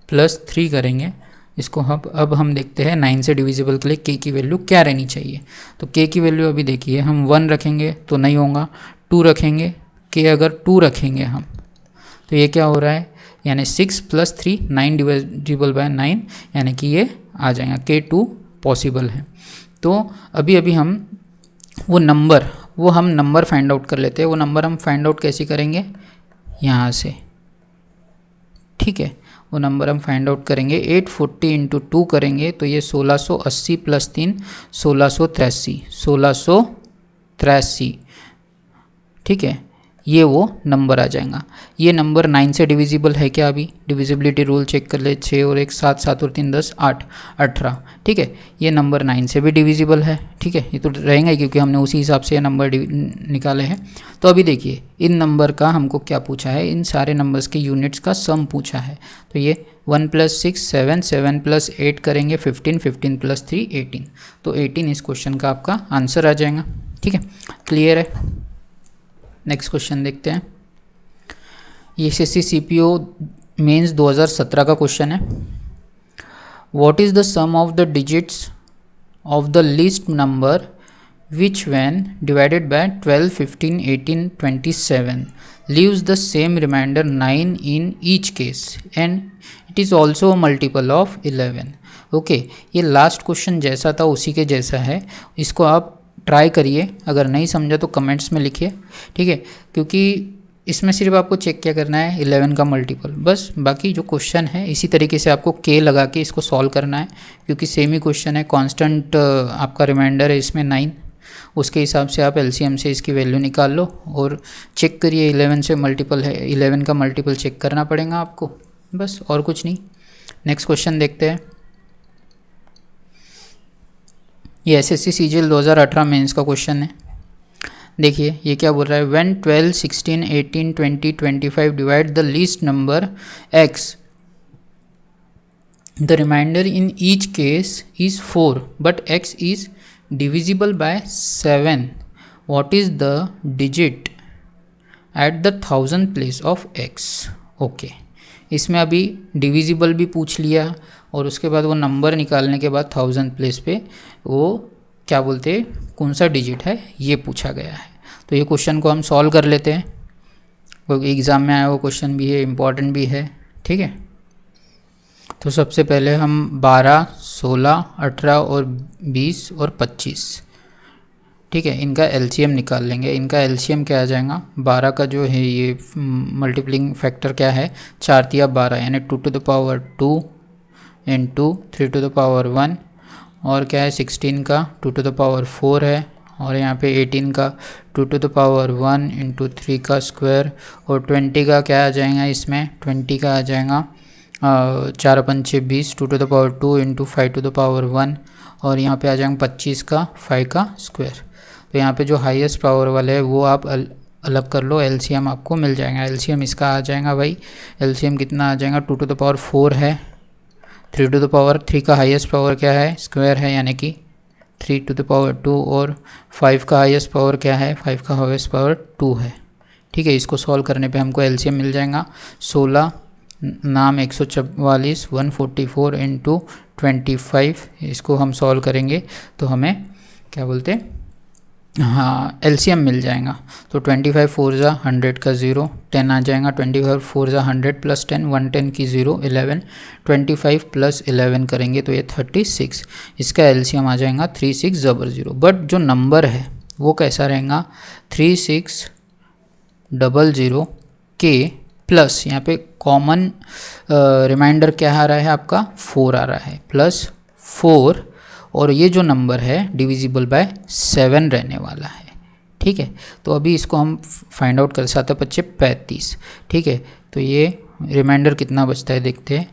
प्लस 3 करेंगे इसको। अब हम देखते हैं 9 से डिविजिबल के लिए के की वैल्यू क्या रहनी चाहिए। तो के की वैल्यू अभी देखिए, हम 1 रखेंगे तो नहीं होगा, 2 रखेंगे, के अगर 2 रखेंगे हम तो ये क्या हो रहा है, यानी 6 प्लस 3 9 डिविजिबल बाय 9, यानी कि ये आ जाएगा K2 पॉसिबल है। तो अभी हम वो नंबर फाइंड आउट कर लेते हैं। वो नंबर हम फाइंड आउट कैसे करेंगे, यहाँ से। ठीक है, वो नंबर हम फाइंड आउट करेंगे 840 इंटू 2 करेंगे तो ये 1680 प्लस 3 1683। ठीक है, ये वो नंबर आ जाएगा। ये नंबर 9 से डिविजिबल है क्या, अभी डिविजिबिलिटी रूल चेक कर ले, 6 और 1 7, 7 और 3 10 8 18। ठीक है, ये नंबर 9 से भी डिविजिबल है। ठीक है, ये तो रहेंगे क्योंकि हमने उसी हिसाब से ये नंबर निकाले हैं। तो अभी देखिए इन नंबर का हमको क्या पूछा है, इन सारे नंबर्स के यूनिट्स का सम पूछा है। तो ये 1 + 6 7, 7 + 8 करेंगे 15, 15 + 3 18। तो 18 इस क्वेश्चन का आपका आंसर आ जाएगा। ठीक है, क्लियर है। नेक्स्ट क्वेश्चन देखते हैं। ये एसएससी सीपीओ मेंस 2017 का क्वेश्चन है। What is the sum of the digits of the least number which when divided by 12, 15, 18, 27 leaves the same remainder 9 in each case and it is also a multiple of 11। Okay, ये last question जैसा था उसी के जैसा है, इसको आप try करिए, अगर नहीं समझा तो कमेंट्स में लिखिए। ठीक है, क्योंकि इसमें सिर्फ आपको चेक क्या करना है 11 का मल्टीपल, बस। बाकी जो क्वेश्चन है इसी तरीके से आपको के लगा के इसको सॉल्व करना है, क्योंकि सेम ही क्वेश्चन है। कांस्टेंट आपका रिमाइंडर है इसमें 9, उसके हिसाब से आप एलसीएम से इसकी वैल्यू निकाल लो और चेक करिए 11 से मल्टीपल है, 11 का मल्टीपल चेक करना पड़ेगा आपको, बस, और कुछ नहीं। नेक्स्ट क्वेश्चन देखते हैं। ये एसएससी सीजीएल 2018 मेंस का क्वेश्चन है। देखिए ये क्या बोल रहा है, when 12, 16, 18, 20, 25 divide the least number x, the remainder in each case is 4 but x is divisible by 7। What is the digit at the 1000 place of x। Okay, इसमें अभी डिविजिबल भी पूछ लिया और उसके बाद वो नंबर निकालने के बाद 1000 प्लेस पे वो क्या बोलते हैं, कौन सा डिजिट है, ये पूछा गया है। तो ये क्वेश्चन को हम सॉल्व कर लेते हैं, क्योंकि एग्ज़ाम में आया वो क्वेश्चन भी है, इम्पॉर्टेंट भी है। ठीक है, तो सबसे पहले हम 12, 16, 18 और 20 और 25, ठीक है, इनका एलसीएम निकाल लेंगे। इनका एलसीएम क्या आ जाएगा, 12 का जो है ये मल्टीप्लिंग फैक्टर क्या है, 4 तिया 12, यानी 2 to the power 2 into 3 to the power 1, और क्या है 16 का 2 to the power 4 है, और यहाँ पे 18 का 2 to the power 1 इंटू 3 का स्क्वायर, और 20 का क्या आ जाएगा, इसमें 20 का आ जाएगा 4 पंचे 20, 2 to the power 2 into 5 to the power 1, और यहाँ पे आ जाएगा 25 का 5 का स्क्वायर। तो यहाँ पे जो हाईएस्ट पावर वाले है वो आप अलग कर लो, एलसीएम आपको मिल जाएगा। एलसीएम इसका आ जाएगा भाई, एलसीएम कितना आ जाएगा, 2 to the power 4 है, 3 to the power 3 का हाईएस्ट पावर क्या है, स्क्वायर है, यानी कि 3 to the power 2, और 5 का हाईएस्ट पावर क्या है, 5 का हाईएस्ट पावर 2 है। ठीक है, इसको सॉल्व करने पे हमको एलसीएम मिल जाएगा 16 नाम 144, 144 इंटू 25। इसको हम सॉल्व करेंगे तो हमें क्या बोलते हैं, हाँ, एलसीएम मिल जाएगा। तो 25 4 जा 100 का 0, 10 आ जाएगा, 25 4 जा 100 प्लस 10, 110 की 0 11, 25 प्लस 11 करेंगे तो ये 36। इसका एलसीएम आ जाएगा 3600। बट जो नंबर है वो कैसा रहेगा, 3600 के प्लस यहाँ पे कॉमन रिमाइंडर क्या आ रहा है आपका 4 आ रहा है, प्लस 4 और ये जो नंबर है डिविजिबल बाय 7 रहने वाला है। ठीक है, तो अभी इसको हम फाइंड आउट कर 7 5 35। ठीक है, तो ये रिमाइंडर कितना बचता है देखते हैं,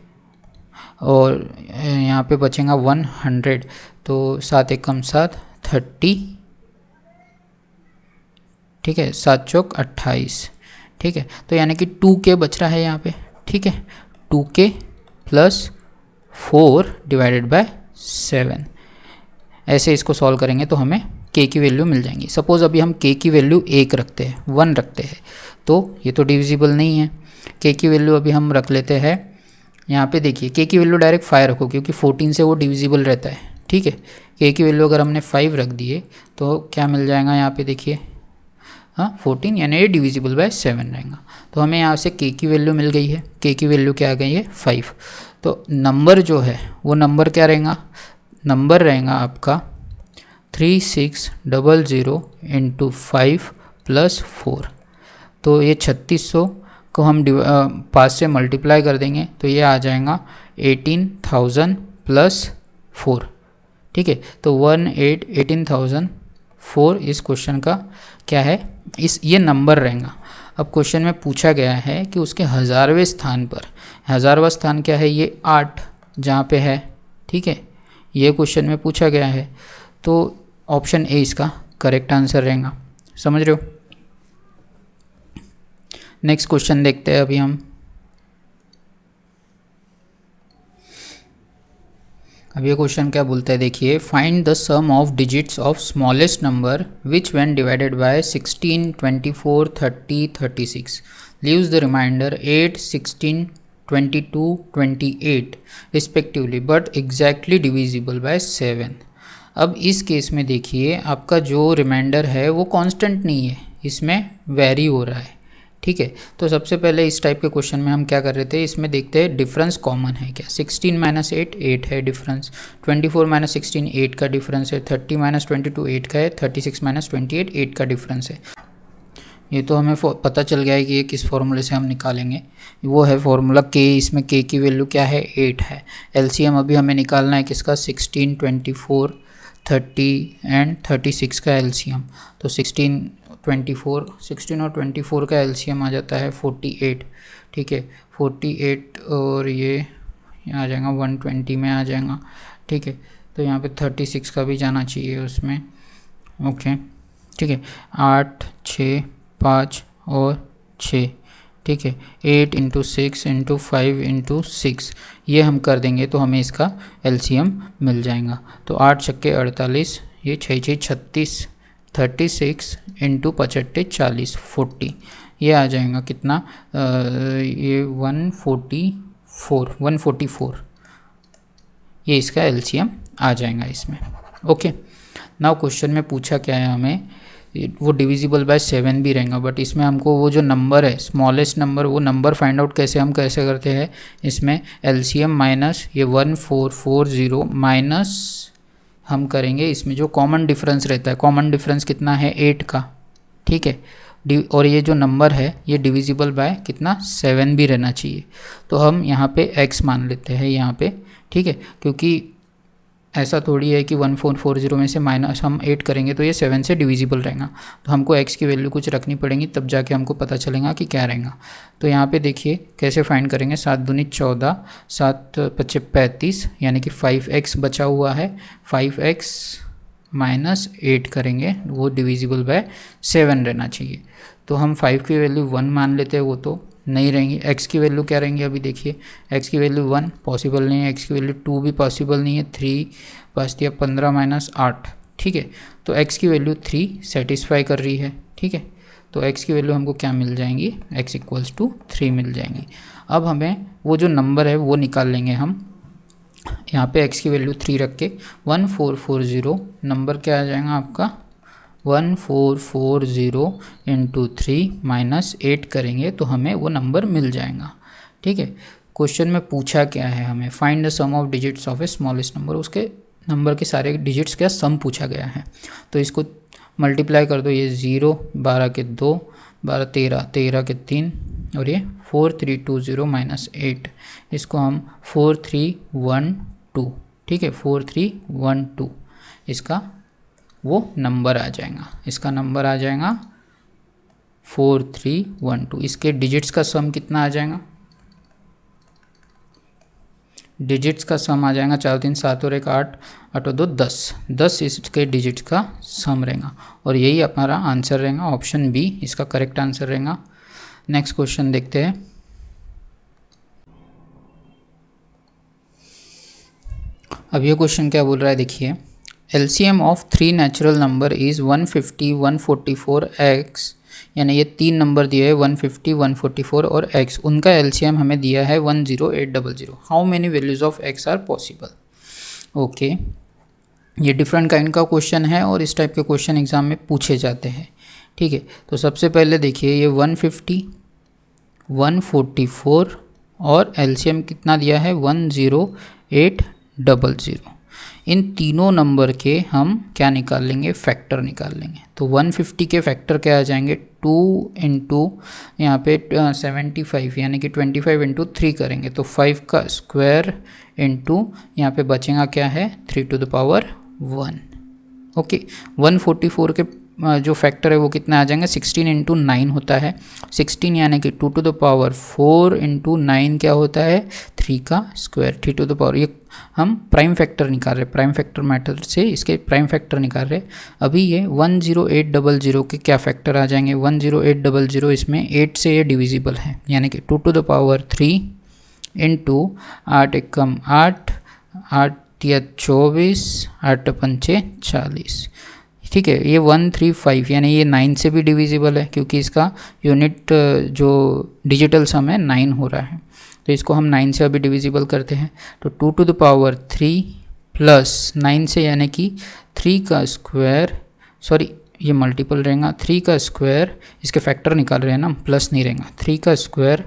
और यहाँ पे बचेगा 100, तो 7 एकम 7 30। ठीक है, 7 चौक 28। ठीक है, तो यानी कि 2k बच रहा है यहाँ पे। ठीक है, 2k प्लस 4 डिवाइडेड बाय 7। ऐसे इसको सॉल्व करेंगे तो हमें k की वैल्यू मिल जाएंगी। सपोज़ अभी हम k की वैल्यू 1 रखते हैं, 1 रखते हैं, तो ये तो डिविजिबल नहीं है। k की वैल्यू अभी हम रख लेते हैं, यहाँ पे देखिए k की वैल्यू डायरेक्ट 5 रखो क्योंकि 14 से वो डिविजिबल रहता है। ठीक है, k की वैल्यू अगर हमने 5 रख दिए तो क्या मिल जाएगा यहाँ पे देखिए, हाँ 14, यानी ये डिविजिबल बाय 7 रहेगा। तो हमें यहाँ से k की वैल्यू मिल गई है, k की वैल्यू क्या आ गई है 5। तो नंबर जो है वो नंबर क्या रहेगा, नंबर रहेगा आपका 3600 इंटू 5 प्लस 4। तो ये 3600 को हम 5 से मल्टीप्लाई कर देंगे तो ये आ जाएगा 18,000 प्लस 4। ठीक है, तो 18,004 इस क्वेश्चन का क्या है, ये नंबर रहेगा। अब क्वेश्चन में पूछा गया है कि उसके हज़ारवें स्थान पर, हज़ारवा स्थान क्या है, ये 8 जहाँ पे है। ठीक है, ये क्वेश्चन में पूछा गया है, तो ऑप्शन ए इसका करेक्ट आंसर रहेगा। समझ रहे हो। नेक्स्ट क्वेश्चन देखते हैं अभी हम। अब ये क्वेश्चन क्या बोलता है देखिए, find the sum of digits of smallest number which when divided by 16, 24, 30, 36 leaves the remainder 8, 16, 22, 28 respectively but exactly divisible by 7। अब इस केस में देखिए आपका जो रिमाइंडर है वो कांस्टेंट नहीं है, इसमें वेरी हो रहा है। ठीक है, तो सबसे पहले इस टाइप के क्वेश्चन में हम क्या कर रहे थे, इसमें देखते हैं डिफरेंस कॉमन है क्या। 16 माइनस 8 8 है डिफरेंस, 24 माइनस 16 8 का डिफरेंस है, 30 माइनस 22 8 का है, 36 माइनस 28 8 का डिफरेंस है। ये तो हमें पता चल गया है कि ये किस फॉर्मूले से हम निकालेंगे, वो है फॉर्मूला k। इसमें k की वैल्यू क्या है 8 है। एलसीएम अभी हमें निकालना है किसका, 16, 24, 30 एंड 36 का एलसीएम। तो 16 और 24 का एलसीएम आ जाता है 48। ठीक है, 48 और ये आ जाएगा 120 में आ जाएगा। ठीक है, तो यहाँ पे 36 का भी जाना चाहिए उसमें। ओके, ठीक है, 8, 6, 5 और 6। ठीक है, 8 इंटू 6 इंटू 5 इंटू 6 ये हम कर देंगे तो हमें इसका एलसीएम मिल जाएगा। तो 8 छक्के 48, ये 6 6 36, 36 इंटू 55 40, 40 ये आ जाएगा कितना, ये 144 ये इसका एलसीएम आ जाएगा इसमें। ओके, नाउ क्वेश्चन में पूछा क्या है हमें, वो डिविजिबल बाय 7 भी रहेगा, बट इसमें हमको वो जो नंबर है स्मॉलेस्ट नंबर, वो नंबर फाइंड आउट कैसे करते हैं, इसमें एलसीएम माइनस ये 1440 माइनस हम करेंगे इसमें जो कॉमन डिफरेंस रहता है, कॉमन डिफरेंस कितना है 8 का। ठीक है, और ये जो नंबर है ये डिविजिबल बाय कितना 7 भी रहना चाहिए। तो हम यहाँ पे x मान लेते हैं यहाँ पे। ठीक है, क्योंकि ऐसा थोड़ी है कि 1440 में से माइनस हम 8 करेंगे तो ये 7 से डिविजिबल रहेगा, तो हमको x की वैल्यू कुछ रखनी पड़ेगी तब जाके हमको पता चलेगा कि क्या रहेगा। तो यहाँ पे देखिए कैसे फाइंड करेंगे, 7 दूनी 14, 7 पच्चे 35, यानी कि 5x बचा हुआ है, 5x माइनस 8 करेंगे, वो डिविजिबल बाय 7 रहना चाहिए। तो हम 5 की वैल्यू 1 मान लेते हैं, वो तो नहीं रहेंगी। x की वैल्यू क्या रहेंगी, अभी देखिए x की वैल्यू 1 पॉसिबल नहीं है, x की वैल्यू 2 भी पॉसिबल नहीं है, 3 पास दिया 15 माइनस 8। ठीक है, तो x की वैल्यू 3 सेटिस्फाई कर रही है। ठीक है, तो x की वैल्यू हमको क्या मिल जाएंगी, x इक्वल्स टू 3 मिल जाएंगी। अब हमें वो जो नंबर है वो निकाल लेंगे हम, यहाँ पे x की वैल्यू 3 रख के 1440 नंबर क्या आ जाएगा आपका, 1440 इंटू 3 माइनस 8 करेंगे तो हमें वो नंबर मिल जाएगा। ठीक है, क्वेश्चन में पूछा क्या है हमें, find the sum of digits of a smallest number, उसके नंबर के सारे डिजिट्स का सम पूछा गया है। तो इसको मल्टीप्लाई कर दो, ये 0, 12 के 2, 12 13, 13 के 3 और ये 4320 माइनस 8, इसको हम 4312, ठीक है 4312 इसका वो नंबर आ जाएगा, इसका नंबर आ जाएगा 4312। इसके डिजिट्स का सम कितना आ जाएगा, डिजिट्स का सम आ जाएगा 4 3 7 और 1 8, 8 और 2 10 इसके डिजिट्स का सम रहेगा और यही हमारा आंसर रहेगा, ऑप्शन बी इसका करेक्ट आंसर रहेगा। नेक्स्ट क्वेश्चन देखते हैं। अब ये क्वेश्चन क्या बोल रहा है देखिए, LCM of 3 natural number is 150 144 x, यानी ये 3 नंबर दिए हैं 150 144 और x, उनका LCM हमें दिया है 10800। How many values of x are possible. Okay, ये डिफरेंट काइंड का क्वेश्चन है और इस टाइप के क्वेश्चन एग्जाम में पूछे जाते हैं, ठीक है। तो सबसे पहले देखिए ये 150 144 और LCM कितना दिया है 10800। इन तीनों नंबर के हम क्या निकाल लेंगे, फैक्टर निकाल लेंगे। तो 150 के फैक्टर क्या आ जाएंगे, 2 इंटू यहाँ पे 75 यानी कि 25 इंटू 3 करेंगे तो 5 का स्क्वायर इंटू यहाँ पे बचेगा क्या है 3 टू द पावर 1। ओके, 144 के जो फैक्टर है वो कितना आ जाएंगे 16 इंटू 9 होता है, 16 यानी कि 2 टू द पावर 4 इंटू 9 क्या होता है 3 का स्क्वायर, 3 टू द पावर। ये हम प्राइम फैक्टर निकाल रहे, प्राइम फैक्टर मेथड से इसके प्राइम फैक्टर निकाल रहे। अभी ये 10800 के क्या फैक्टर आ जाएंगे, 10800 इसमें 8 से ये डिविजिबल है यानी कि 2 टू द पावर 3 इंटू 8 एकम 8, 8 या 24, 8 पंचे 40, ठीक है। ये 135 यानी ये 9 से भी डिविजिबल है क्योंकि इसका यूनिट जो डिजिटल सम है 9 हो रहा है, तो इसको हम 9 से अभी डिविजिबल करते हैं। तो 2 टू द पावर 3 प्लस 9 से यानी कि 3 का स्क्वायर, सॉरी ये मल्टीपल रहेगा, 3 का स्क्वायर, इसके फैक्टर निकाल रहे हैं ना, प्लस नहीं रहेगा, 3 का स्क्वायर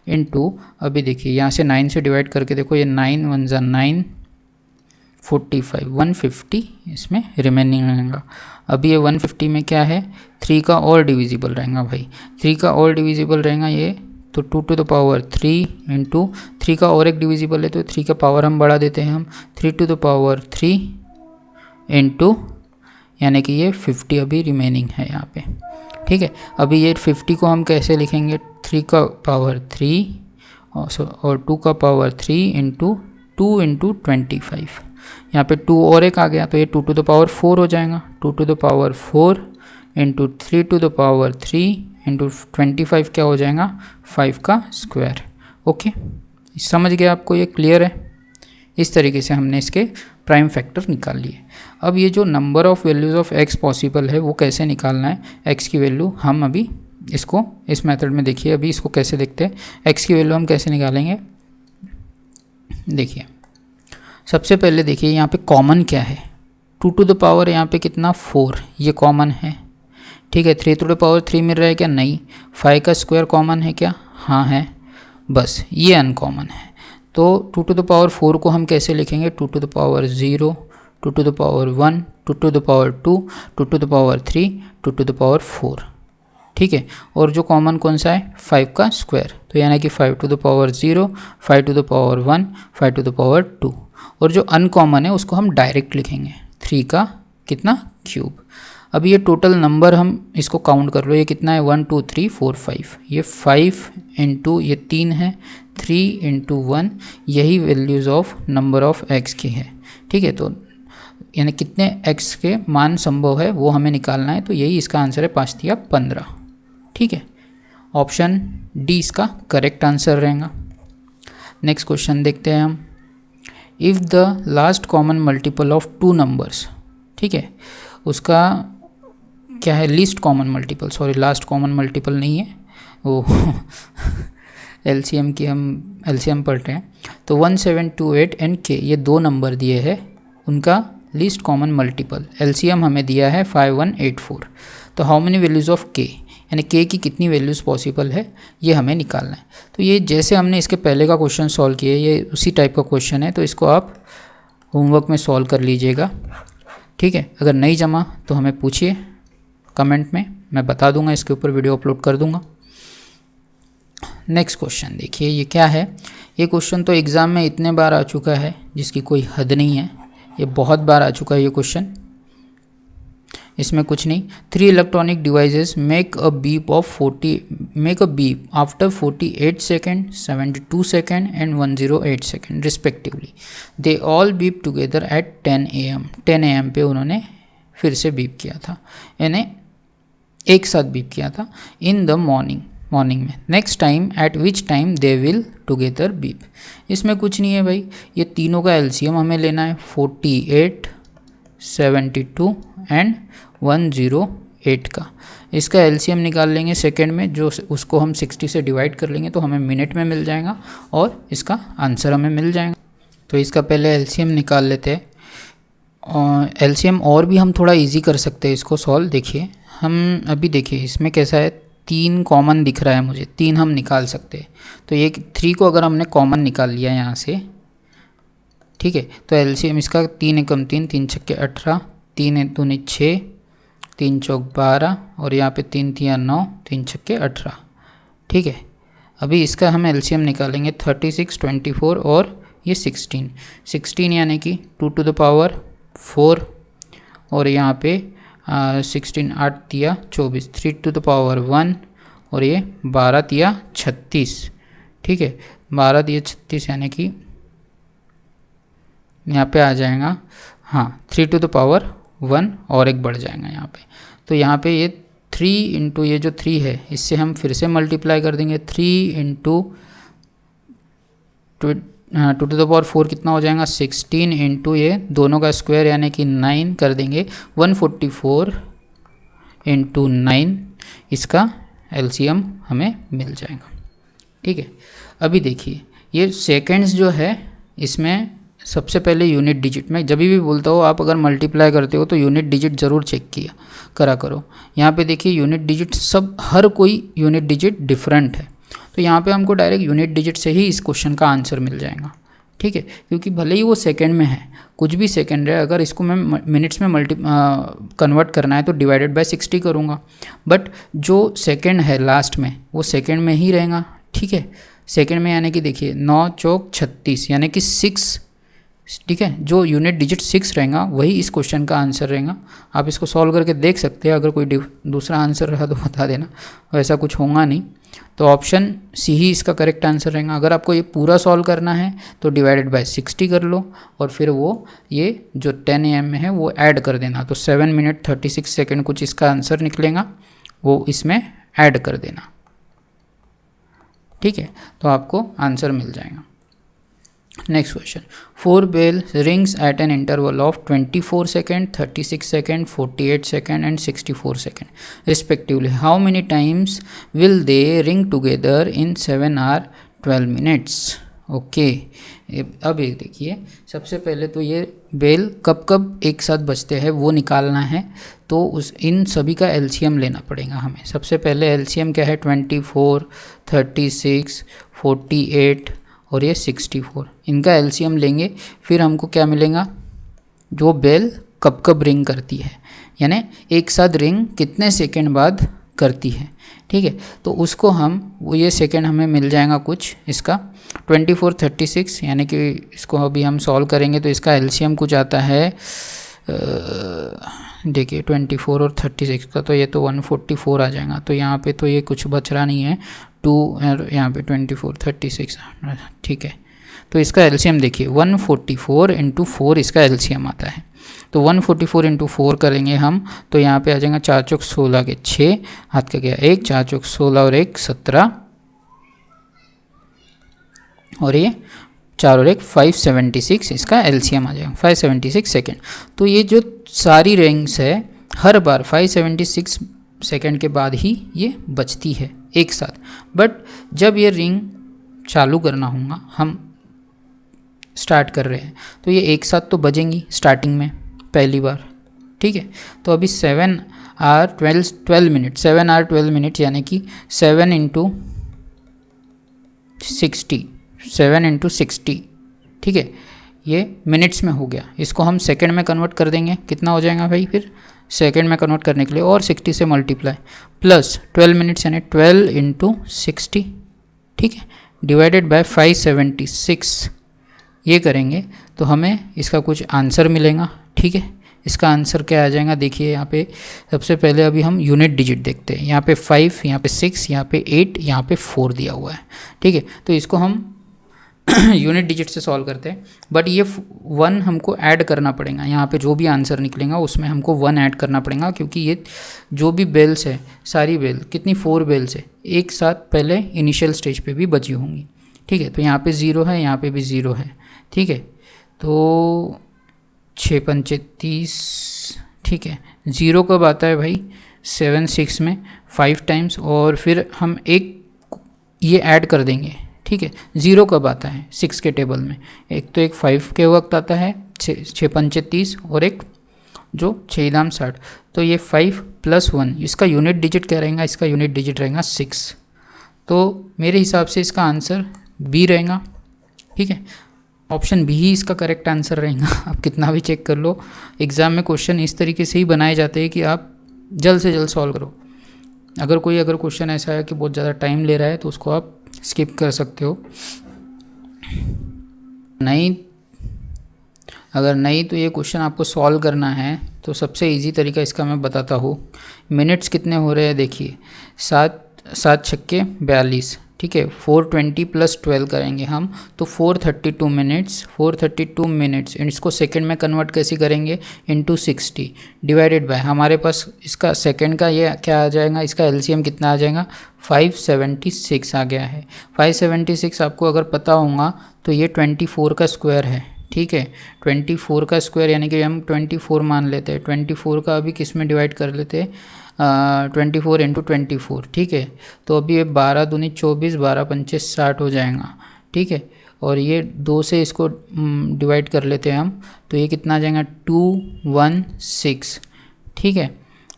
इंटू, अभी देखिए यहाँ से 9 से डिवाइड करके देखो, ये 9 1 जा 9, 45 150 इसमें रिमेनिंग रहेगा। अभी ये 150 में क्या है 3 का और डिविजिबल रहेगा भाई, 3 का और डिविजिबल रहेगा ये, तो 2 टू द पावर 3 इंटू 3 का और एक डिविजिबल है तो 3 का पावर हम बढ़ा देते हैं हम, 3 टू द पावर 3 इंटू यानी कि ये 50 अभी रिमेनिंग है यहाँ पे, ठीक है। अभी ये 50 को हम कैसे लिखेंगे, 3 का पावर 3 और 2 का पावर 3 इंटू 2 इंटू 25, यहाँ पे 2 और एक आ गया तो ये 2 टू द पावर 4 हो जाएगा, 2 to the power 4 into 3 to the power 3 into 25 क्या हो जाएगा 5 का स्क्वायर। ओके, समझ गया आपको, ये क्लियर है। इस तरीके से हमने इसके प्राइम फैक्टर निकाल लिए। अब ये जो number of values of x possible है वो कैसे निकालना है, x की वैल्यू हम अभी इसको इस मेथड में देखिए, अभी इसको कैसे देखते हैं, x की वैल्यू हम कैसे निकालेंगे। देखिए सबसे पहले देखिए यहाँ पे कॉमन क्या है, 2 टू द पावर यहाँ पे कितना 4, ये कॉमन है, ठीक है। 3 टू द पावर 3 मिल रहा है क्या, नहीं। 5 का स्क्वायर कॉमन है क्या, हाँ है, बस ये अनकॉमन है। तो 2 टू द पावर 4 को हम कैसे लिखेंगे, 2 to the power 0, 2 to the power 1, 2 to the power 2, 2 to the power 3, 2 to the power 4, ठीक है। और जो कॉमन कौन सा है 5 का स्क्वायर, तो यानी कि 5 to the power 0, 5 to the power 1, 5 to the power 2। और जो अनकॉमन है उसको हम डायरेक्ट लिखेंगे 3 का कितना क्यूब। अब ये टोटल नंबर हम इसको काउंट कर लो, ये कितना है 1 2 3 4 5, ये 5 इंटू ये 3 है, 3 इंटू 1, यही values of number of x की है, ठीक है। तो यानी कितने x के मान संभव है वो हमें निकालना है, तो यही इसका आंसर है 5 या 15, ठीक है। ऑप्शन डी इसका करेक्ट आंसर रहेगा। नेक्स्ट क्वेश्चन देखते हैं हम, if the last common multiple of 2 numbers, ठीक है, उसका क्या है least common multiple, sorry last common multiple नहीं है वो एलसीएम की हम एलसीएम पढ़ रहे हैं। तो 1728 एंड k, ये 2 नंबर दिए हैं, उनका लीस्ट कॉमन मल्टीपल एलसीएम हमें दिया है 5184। तो how many values of k, यानी k की कितनी वैल्यूज़ पॉसिबल है ये हमें निकालना है। तो ये जैसे हमने इसके पहले का क्वेश्चन सॉल्व किया, ये उसी टाइप का क्वेश्चन है, तो इसको आप होमवर्क में सॉल्व कर लीजिएगा, ठीक है। अगर नहीं जमा तो हमें पूछिए कमेंट में, मैं बता दूंगा, इसके ऊपर वीडियो अपलोड कर दूंगा। नेक्स्ट क्वेश्चन देखिए, ये क्या है। ये क्वेश्चन तो एग्ज़ाम में इतने बार आ चुका है जिसकी कोई हद नहीं है, ये बहुत बार आ चुका है ये क्वेश्चन, इसमें कुछ नहीं। 3 electronic devices make a beep after 48 second, 72 second and 108 second respectively. They all beep together at 10 AM। 10 AM पे उन्होंने फिर से बीप किया था, यानी एक साथ बीप किया था इन द मॉर्निंग में। Next time eight which time they will together beep. इसमें कुछ नहीं है भाई, ये तीनों का एलसीएम हमें लेना है, 48, 72 एंड 108 का। इसका एलसीएम निकाल लेंगे सेकेंड में, जो उसको हम 60 से डिवाइड कर लेंगे तो हमें मिनट में मिल जाएगा और इसका आंसर हमें मिल जाएगा। तो इसका पहले एलसीएम निकाल लेते हैं। और एलसीएम और भी हम थोड़ा इजी कर सकते हैं इसको सॉल्व। देखिए हम अभी देखिए इसमें कैसा है, 3 कॉमन दिख रहा है मुझे, 3 हम निकाल सकते हैं। तो ये 3 को अगर हमने कॉमन निकाल लिया यहाँ से, ठीक है, तो एलसीएम इसका 3 एकम 3, 3 छक्के 18, 3 दूनी 6, 3 चौक 12 और यहाँ पे 3 तिया 9, 3 छक्के 18, ठीक है। अभी इसका हम एलसीएम निकालेंगे 36, 24 और ये 16 यानी कि 2 टू द पावर 4 और यहाँ पे 16 8 तिया 24, 3 टू द पावर 1 और ये 12 तिया 36, ठीक है। 12 तिया 36 यानी कि यहाँ पे आ जाएगा, हाँ 3 टू द पावर 1 और एक बढ़ जाएगा यहाँ पे। तो यहाँ पे ये 3 इंटू ये जो 3 है इससे हम फिर से मल्टीप्लाई कर देंगे, 3 इंटू 2 टू द पावर 4 कितना हो जाएगा, 16 इंटू ये दोनों का स्क्वायर यानी कि 9 कर देंगे, 144 इंटू 9, इसका एलसीएम हमें मिल जाएगा, ठीक है। अभी देखिए ये सेकेंड्स जो है इसमें सबसे पहले यूनिट डिजिट में, जब भी बोलता हो आप अगर मल्टीप्लाई करते हो तो यूनिट डिजिट ज़रूर चेक करा करो। यहाँ पे देखिए यूनिट डिजिट सब, हर कोई यूनिट डिजिट डिफरेंट है, तो यहाँ पे हमको डायरेक्ट यूनिट डिजिट से ही इस क्वेश्चन का आंसर मिल जाएगा, ठीक है। क्योंकि भले ही वो सेकंड में है, कुछ भी सेकंड है, अगर इसको मैं मिनट्स में कन्वर्ट करना है तो डिवाइडेड बाय 60 करूँगा, बट जो सेकंड है लास्ट में वो सेकंड में ही रहेगा, ठीक है। सेकंड में यानी कि देखिए 9 चौक 36 यानी कि 6, ठीक है। जो यूनिट डिजिट 6 रहेगा वही इस क्वेश्चन का आंसर रहेगा। आप इसको सॉल्व करके देख सकते हैं, अगर कोई दूसरा आंसर रहा तो बता देना, वैसा कुछ होगा नहीं। तो ऑप्शन सी ही इसका करेक्ट आंसर रहेगा। अगर आपको ये पूरा सॉल्व करना है तो डिवाइडेड बाय 60 कर लो और फिर वो ये जो 10 AM में है वो ऐड कर देना, तो 7 मिनट 36 सेकेंड कुछ इसका आंसर निकलेगा, वो इसमें ऐड कर देना, ठीक है। तो आपको आंसर मिल जाएगा। Next question, 4 bell rings at an interval of 24 second, 36 second, 48 second and 64 second respectively. How many times will they ring together in 7 hours 12 minutes? Okay, अब एक देखिए, सबसे पहले तो ये बेल कब कब एक साथ बजते हैं वो निकालना है, तो इन सभी का एलसीएम लेना पड़ेगा हमें। सबसे पहले एलसीएम क्या है, 24, 36, 48 और ये 64, इनका एलसीएम लेंगे। फिर हमको क्या मिलेगा, जो बेल कब कब रिंग करती है, यानी एक साथ रिंग कितने सेकेंड बाद करती है, ठीक है। तो उसको हम वो ये सेकेंड हमें मिल जाएगा कुछ इसका 24, 36, यानी कि इसको अभी हम सॉल्व करेंगे तो इसका एलसीएम कुछ आता है, देखिए 24 और 36 का, तो ये तो 144 आ जाएगा। तो यहाँ पे तो ये कुछ बच रहा नहीं है, 2 यहाँ पे 24, 36, ठीक है। तो इसका एलसीएम देखिए 144 इंटू 4 इसका एलसीएम आता है। तो 144 इंटू 4 करेंगे हम, तो यहाँ पे आ जाएगा 4 चौक 16 के 6, हाथ का गया 1, 4 चौक 16 और 1 17 और ये 4 और 1 576, इसका एलसीएम आ जाएगा 576 सेकेंड। तो ये जो सारी रिंग्स है हर बार 576 सेकेंड के बाद ही ये बजती है एक साथ, बट जब ये रिंग चालू करना होगा, हम स्टार्ट कर रहे हैं तो ये एक साथ तो बजेंगी स्टार्टिंग में पहली बार, ठीक है। तो अभी 7 hours 12 minutes, 7 hours 12 minutes यानी कि 7 इंटू 60, 7 इंटू 60, ठीक है। ये मिनट्स में हो गया, इसको हम सेकंड में कन्वर्ट कर देंगे, कितना हो जाएगा भाई, फिर सेकंड में कन्वर्ट करने के लिए और 60 से मल्टीप्लाई प्लस 12 मिनट्स यानी 12 इंटू 60, ठीक है, डिवाइडेड बाय 576 ये करेंगे तो हमें इसका कुछ आंसर मिलेगा। ठीक है, इसका आंसर क्या आ जाएगा, देखिए यहाँ पे सबसे पहले अभी हम यूनिट डिजिट देखते हैं। यहाँ पे 5, यहाँ पे 6, यहाँ पे 8, यहाँ पे 4 दिया हुआ है। ठीक है, तो इसको हम यूनिट डिजिट से सॉल्व करते हैं, बट ये 1 हमको ऐड करना पड़ेगा। यहाँ पे जो भी आंसर निकलेगा उसमें हमको 1 ऐड करना पड़ेगा, क्योंकि ये जो भी बेल्स है, सारी बेल कितनी 4 बेल्स है एक साथ पहले इनिशियल स्टेज पे भी बची होंगी। ठीक है, तो यहाँ पे 0 है, यहाँ पे भी 0 है। ठीक है, तो 6 पंचे 30। ठीक है, 0 कब आता है भाई, 7 6 में 5 टाइम्स, और फिर हम एक ये ऐड कर देंगे। ठीक है, 0 कब आता है 6 के टेबल में, एक तो एक 5 के वक्त आता है, 6 पंचे 30, और एक जो 6 दाम 60, तो ये 5 + 1, इसका यूनिट डिजिट क्या रहेगा, इसका यूनिट डिजिट रहेगा 6। तो मेरे हिसाब से इसका आंसर बी रहेगा। ठीक है, ऑप्शन बी ही इसका करेक्ट आंसर रहेगा। आप कितना भी चेक कर लो, एग्ज़ाम में क्वेश्चन इस तरीके से ही बनाए जाते हैं कि आप जल्द से जल्द सॉल्व करो। अगर क्वेश्चन ऐसा है कि बहुत ज़्यादा टाइम ले रहा है तो उसको आप स्किप कर सकते हो। अगर नहीं तो ये क्वेश्चन आपको सॉल्व करना है तो सबसे इजी तरीका इसका मैं बताता हूँ। मिनट्स कितने हो रहे हैं देखिए, 7 छक्के 42। ठीक है, 420 + 12 करेंगे हम तो 432 मिनट्स। 432 मिनट्स इसको सेकंड में कन्वर्ट कैसे करेंगे, इंटू 60 डिवाइडेड बाय, हमारे पास इसका सेकंड का ये क्या आ जाएगा, इसका एलसीएम कितना आ जाएगा, 576 आ गया है। 576 आपको अगर पता होगा तो ये 24 का स्क्वायर है। ठीक है, 24 का स्क्वायर यानी कि हम 24 मान लेते हैं। 24 का अभी किस में डिवाइड कर लेते हैं, 24 × 24। ठीक है, तो अभी ये 12 दूनी 24, 12 पंचे 60 हो जाएगा। ठीक है, और ये 2 से इसको डिवाइड कर लेते हैं हम, तो ये कितना आ जाएगा, 216। ठीक है,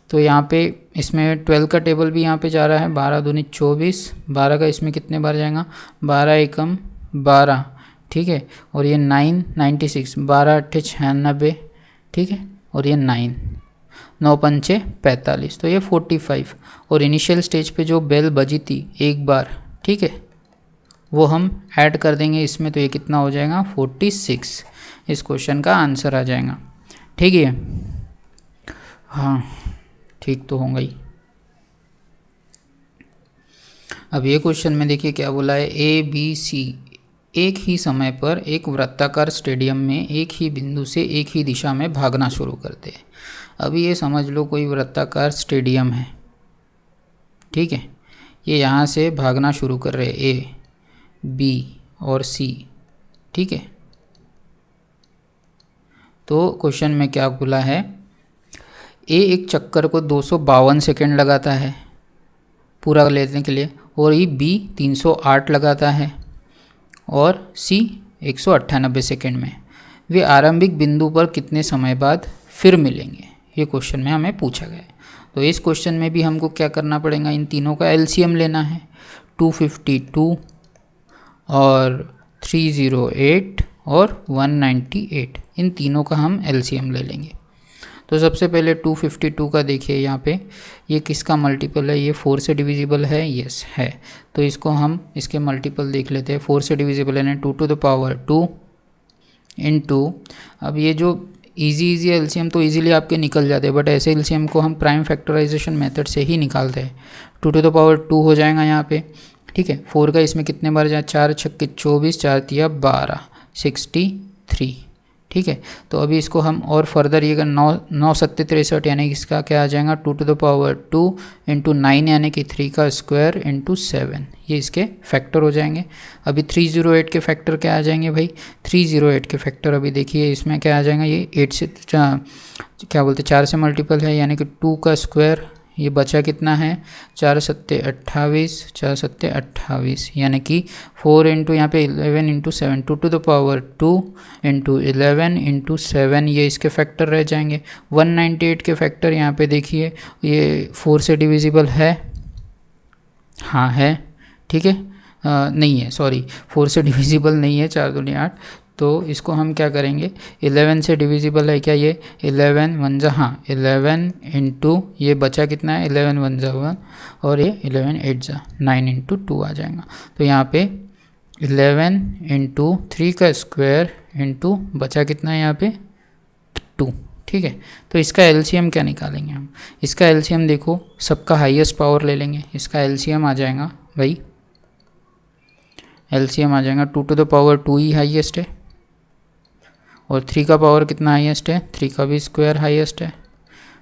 तो यहाँ पे इसमें 12 का टेबल भी यहाँ पे जा रहा है, 12 दूनी 24, 12 का इसमें कितने बार जाएगा, 12 एकम 12। ठीक है, और ये 96, 12 अट्ठे 96। ठीक है, और ये 9 पंचे 45, तो ये 45। और इनिशियल स्टेज पे जो बेल बजी थी एक बार, ठीक है, वो हम ऐड कर देंगे इसमें, तो ये कितना हो जाएगा, 46। इस क्वेश्चन का आंसर आ जाएगा। ठीक है, हाँ ठीक तो होगा ही। अब ये क्वेश्चन में देखिए क्या बोला है, ABC एक ही समय पर एक वृत्ताकार स्टेडियम में एक ही बिंदु से एक ही दिशा में भागना शुरू करते हैं। अभी ये समझ लो कोई वृत्ताकार स्टेडियम है। ठीक है, ये यहाँ से भागना शुरू कर रहे हैं, A, B और C। ठीक है, तो क्वेश्चन में क्या बोला है, A एक चक्कर को 252 सेकेंड लगाता है पूरा लेने के लिए, और ये B 308 लगाता है, और C 198 सेकेंड में। वे आरंभिक बिंदु पर कितने समय बाद फिर मिलेंगे, ये क्वेश्चन में हमें पूछा गया है। तो इस क्वेश्चन में भी हमको क्या करना पड़ेगा, इन तीनों का एलसीएम लेना है। 252 और 308 और 198, इन तीनों का हम एलसीएम ले लेंगे। तो सबसे पहले 252 का देखिए, यहाँ पे ये किसका मल्टीपल है, ये 4 से डिविजिबल है, यस है, तो इसको हम इसके मल्टीपल देख लेते हैं। 4 से डिविजिबल है 2⁻2 इंटू, अब ये जो इजी एलसीएम तो इजीली आपके निकल जाते हैं, बट ऐसे एलसीएम को हम प्राइम फैक्टराइजेशन मेथड से ही निकालते हैं। 2⁻2 हो जाएगा यहाँ पे। ठीक है, 4 का इसमें कितने बार जाए, 4 छक्के 24, 4 तिया 12, 63। ठीक है, तो अभी इसको हम और फर्दर ये 9 सत्ते 63 यानी कि इसका क्या आ जाएगा, 2⁻2 इंटू 9 यानी कि 3 का स्क्वायर इंटू 7, ये इसके फैक्टर हो जाएंगे। अभी 308 के फैक्टर क्या आ जाएंगे भाई, 308 के फैक्टर अभी देखिए इसमें क्या आ जाएगा, ये 8 से क्या बोलते 4 से मल्टीपल है, यानी कि 2 का स्क्वायर, ये बचा कितना है, 4 सत्ते 28, 4 सत्ते 28, यानी कि 4 इंटू यहाँ पे 11 इंटू 7, 2⁻2 इंटू 11 इंटू 7, ये इसके फैक्टर रह जाएंगे। 198 के फैक्टर यहाँ पे देखिए, ये 4 से डिविजिबल है, हाँ है, ठीक है, नहीं है, सॉरी 4 से डिविजिबल नहीं है, 4 दूनी 8, तो इसको हम क्या करेंगे, 11 से डिविजिबल है क्या ये, 11 1 जा, हाँ 11 इंटू ये बचा कितना है, 11 1 जा 1 और ये 11 8 जा 9 इंटू 2 आ जाएगा। तो यहाँ पे 11 इंटू 3 का स्क्वायर इंटू बचा कितना है यहाँ पे 2, ठीक है। तो इसका एलसीएम क्या निकालेंगे हम, इसका एलसीएम देखो सबका हाईएस्ट पावर ले लेंगे, इसका एलसीएम आ जाएगा भाई, एलसीएम आ जाएगा 2 टू द पावर 2 ही हाईएस्ट है और 3 का पावर कितना हाईएस्ट है, 3 का भी स्क्वायर हाईएस्ट है,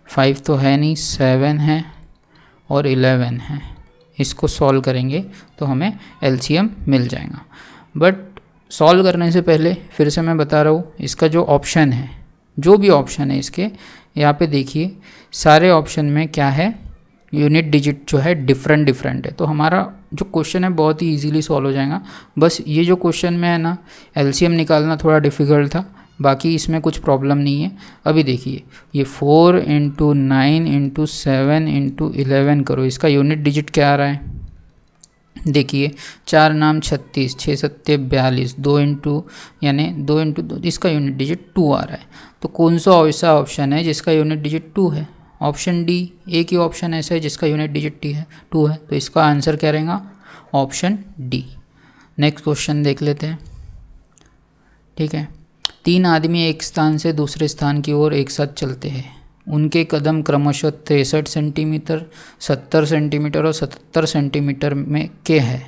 5 तो है नहीं, 7 है और 11 है। इसको सॉल्व करेंगे तो हमें एलसीएम मिल जाएगा। बट सॉल्व करने से पहले फिर से मैं बता रहा हूँ, इसका जो ऑप्शन है, जो भी ऑप्शन है इसके यहाँ पे देखिए, सारे ऑप्शन में क्या है, यूनिट डिजिट जो है डिफरेंट है। तो हमारा जो क्वेश्चन है बहुत ही इजीली सॉल्व हो जाएगा। बस ये जो क्वेश्चन में है ना, एलसीएम निकालना थोड़ा डिफ़िकल्ट था, बाकी इसमें कुछ प्रॉब्लम नहीं है। अभी देखिए ये 4 इंटू 9 इंटू 7 इंटू 11 करो, इसका यूनिट डिजिट क्या आ रहा है, देखिए 4 नाम 36, 6 सत्ते 42, 2 इंटू यानी 2 इंटू 2, इसका यूनिट डिजिट 2 आ रहा है। तो कौन सा ऐसा ऑप्शन है जिसका यूनिट डिजिट 2 है, ऑप्शन डी। एक ही ऑप्शन ऐसा है जिसका यूनिट डिजिट 2 है, तो इसका आंसर क्या रहेगा, ऑप्शन डी। नेक्स्ट क्वेश्चन देख लेते हैं, ठीक है। 3 आदमी एक स्थान से दूसरे स्थान की ओर एक साथ चलते हैं, उनके कदम क्रमशः 63 सेंटीमीटर, 70 सेंटीमीटर और 77 सेंटीमीटर में के है।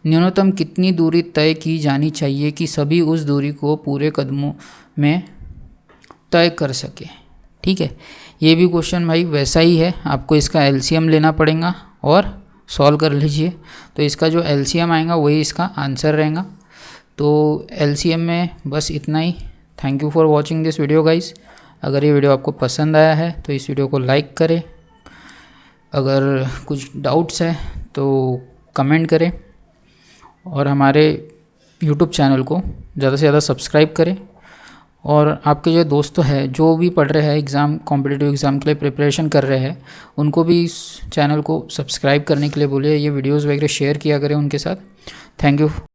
न्यूनतम कितनी दूरी तय की जानी चाहिए कि सभी उस दूरी को पूरे कदमों में तय कर सके, ठीक है। ये भी क्वेश्चन भाई वैसा ही है, आपको इसका एलसीएम लेना पड़ेगा और सॉल्व कर लीजिए। तो इसका जो एलसीएम आएगा वही इसका आंसर रहेगा। तो एलसीएम में बस इतना ही। Thank you for watching this video guys. अगर ये वीडियो आपको पसंद आया है तो इस वीडियो को लाइक करें, अगर कुछ डाउट्स है तो कमेंट करें और हमारे यूट्यूब चैनल को ज़्यादा से ज़्यादा सब्सक्राइब करें। और आपके जो दोस्त हैं जो भी पढ़ रहे हैं एग्ज़ाम, कॉम्पिटिटिव एग्ज़ाम के लिए प्रिपरेशन कर रहे हैं, उनको भी इस चैनल को सब्सक्राइब करने के लिए बोलिए, ये वीडियोज़ वगैरह शेयर किया करें उनके साथ। Thank you.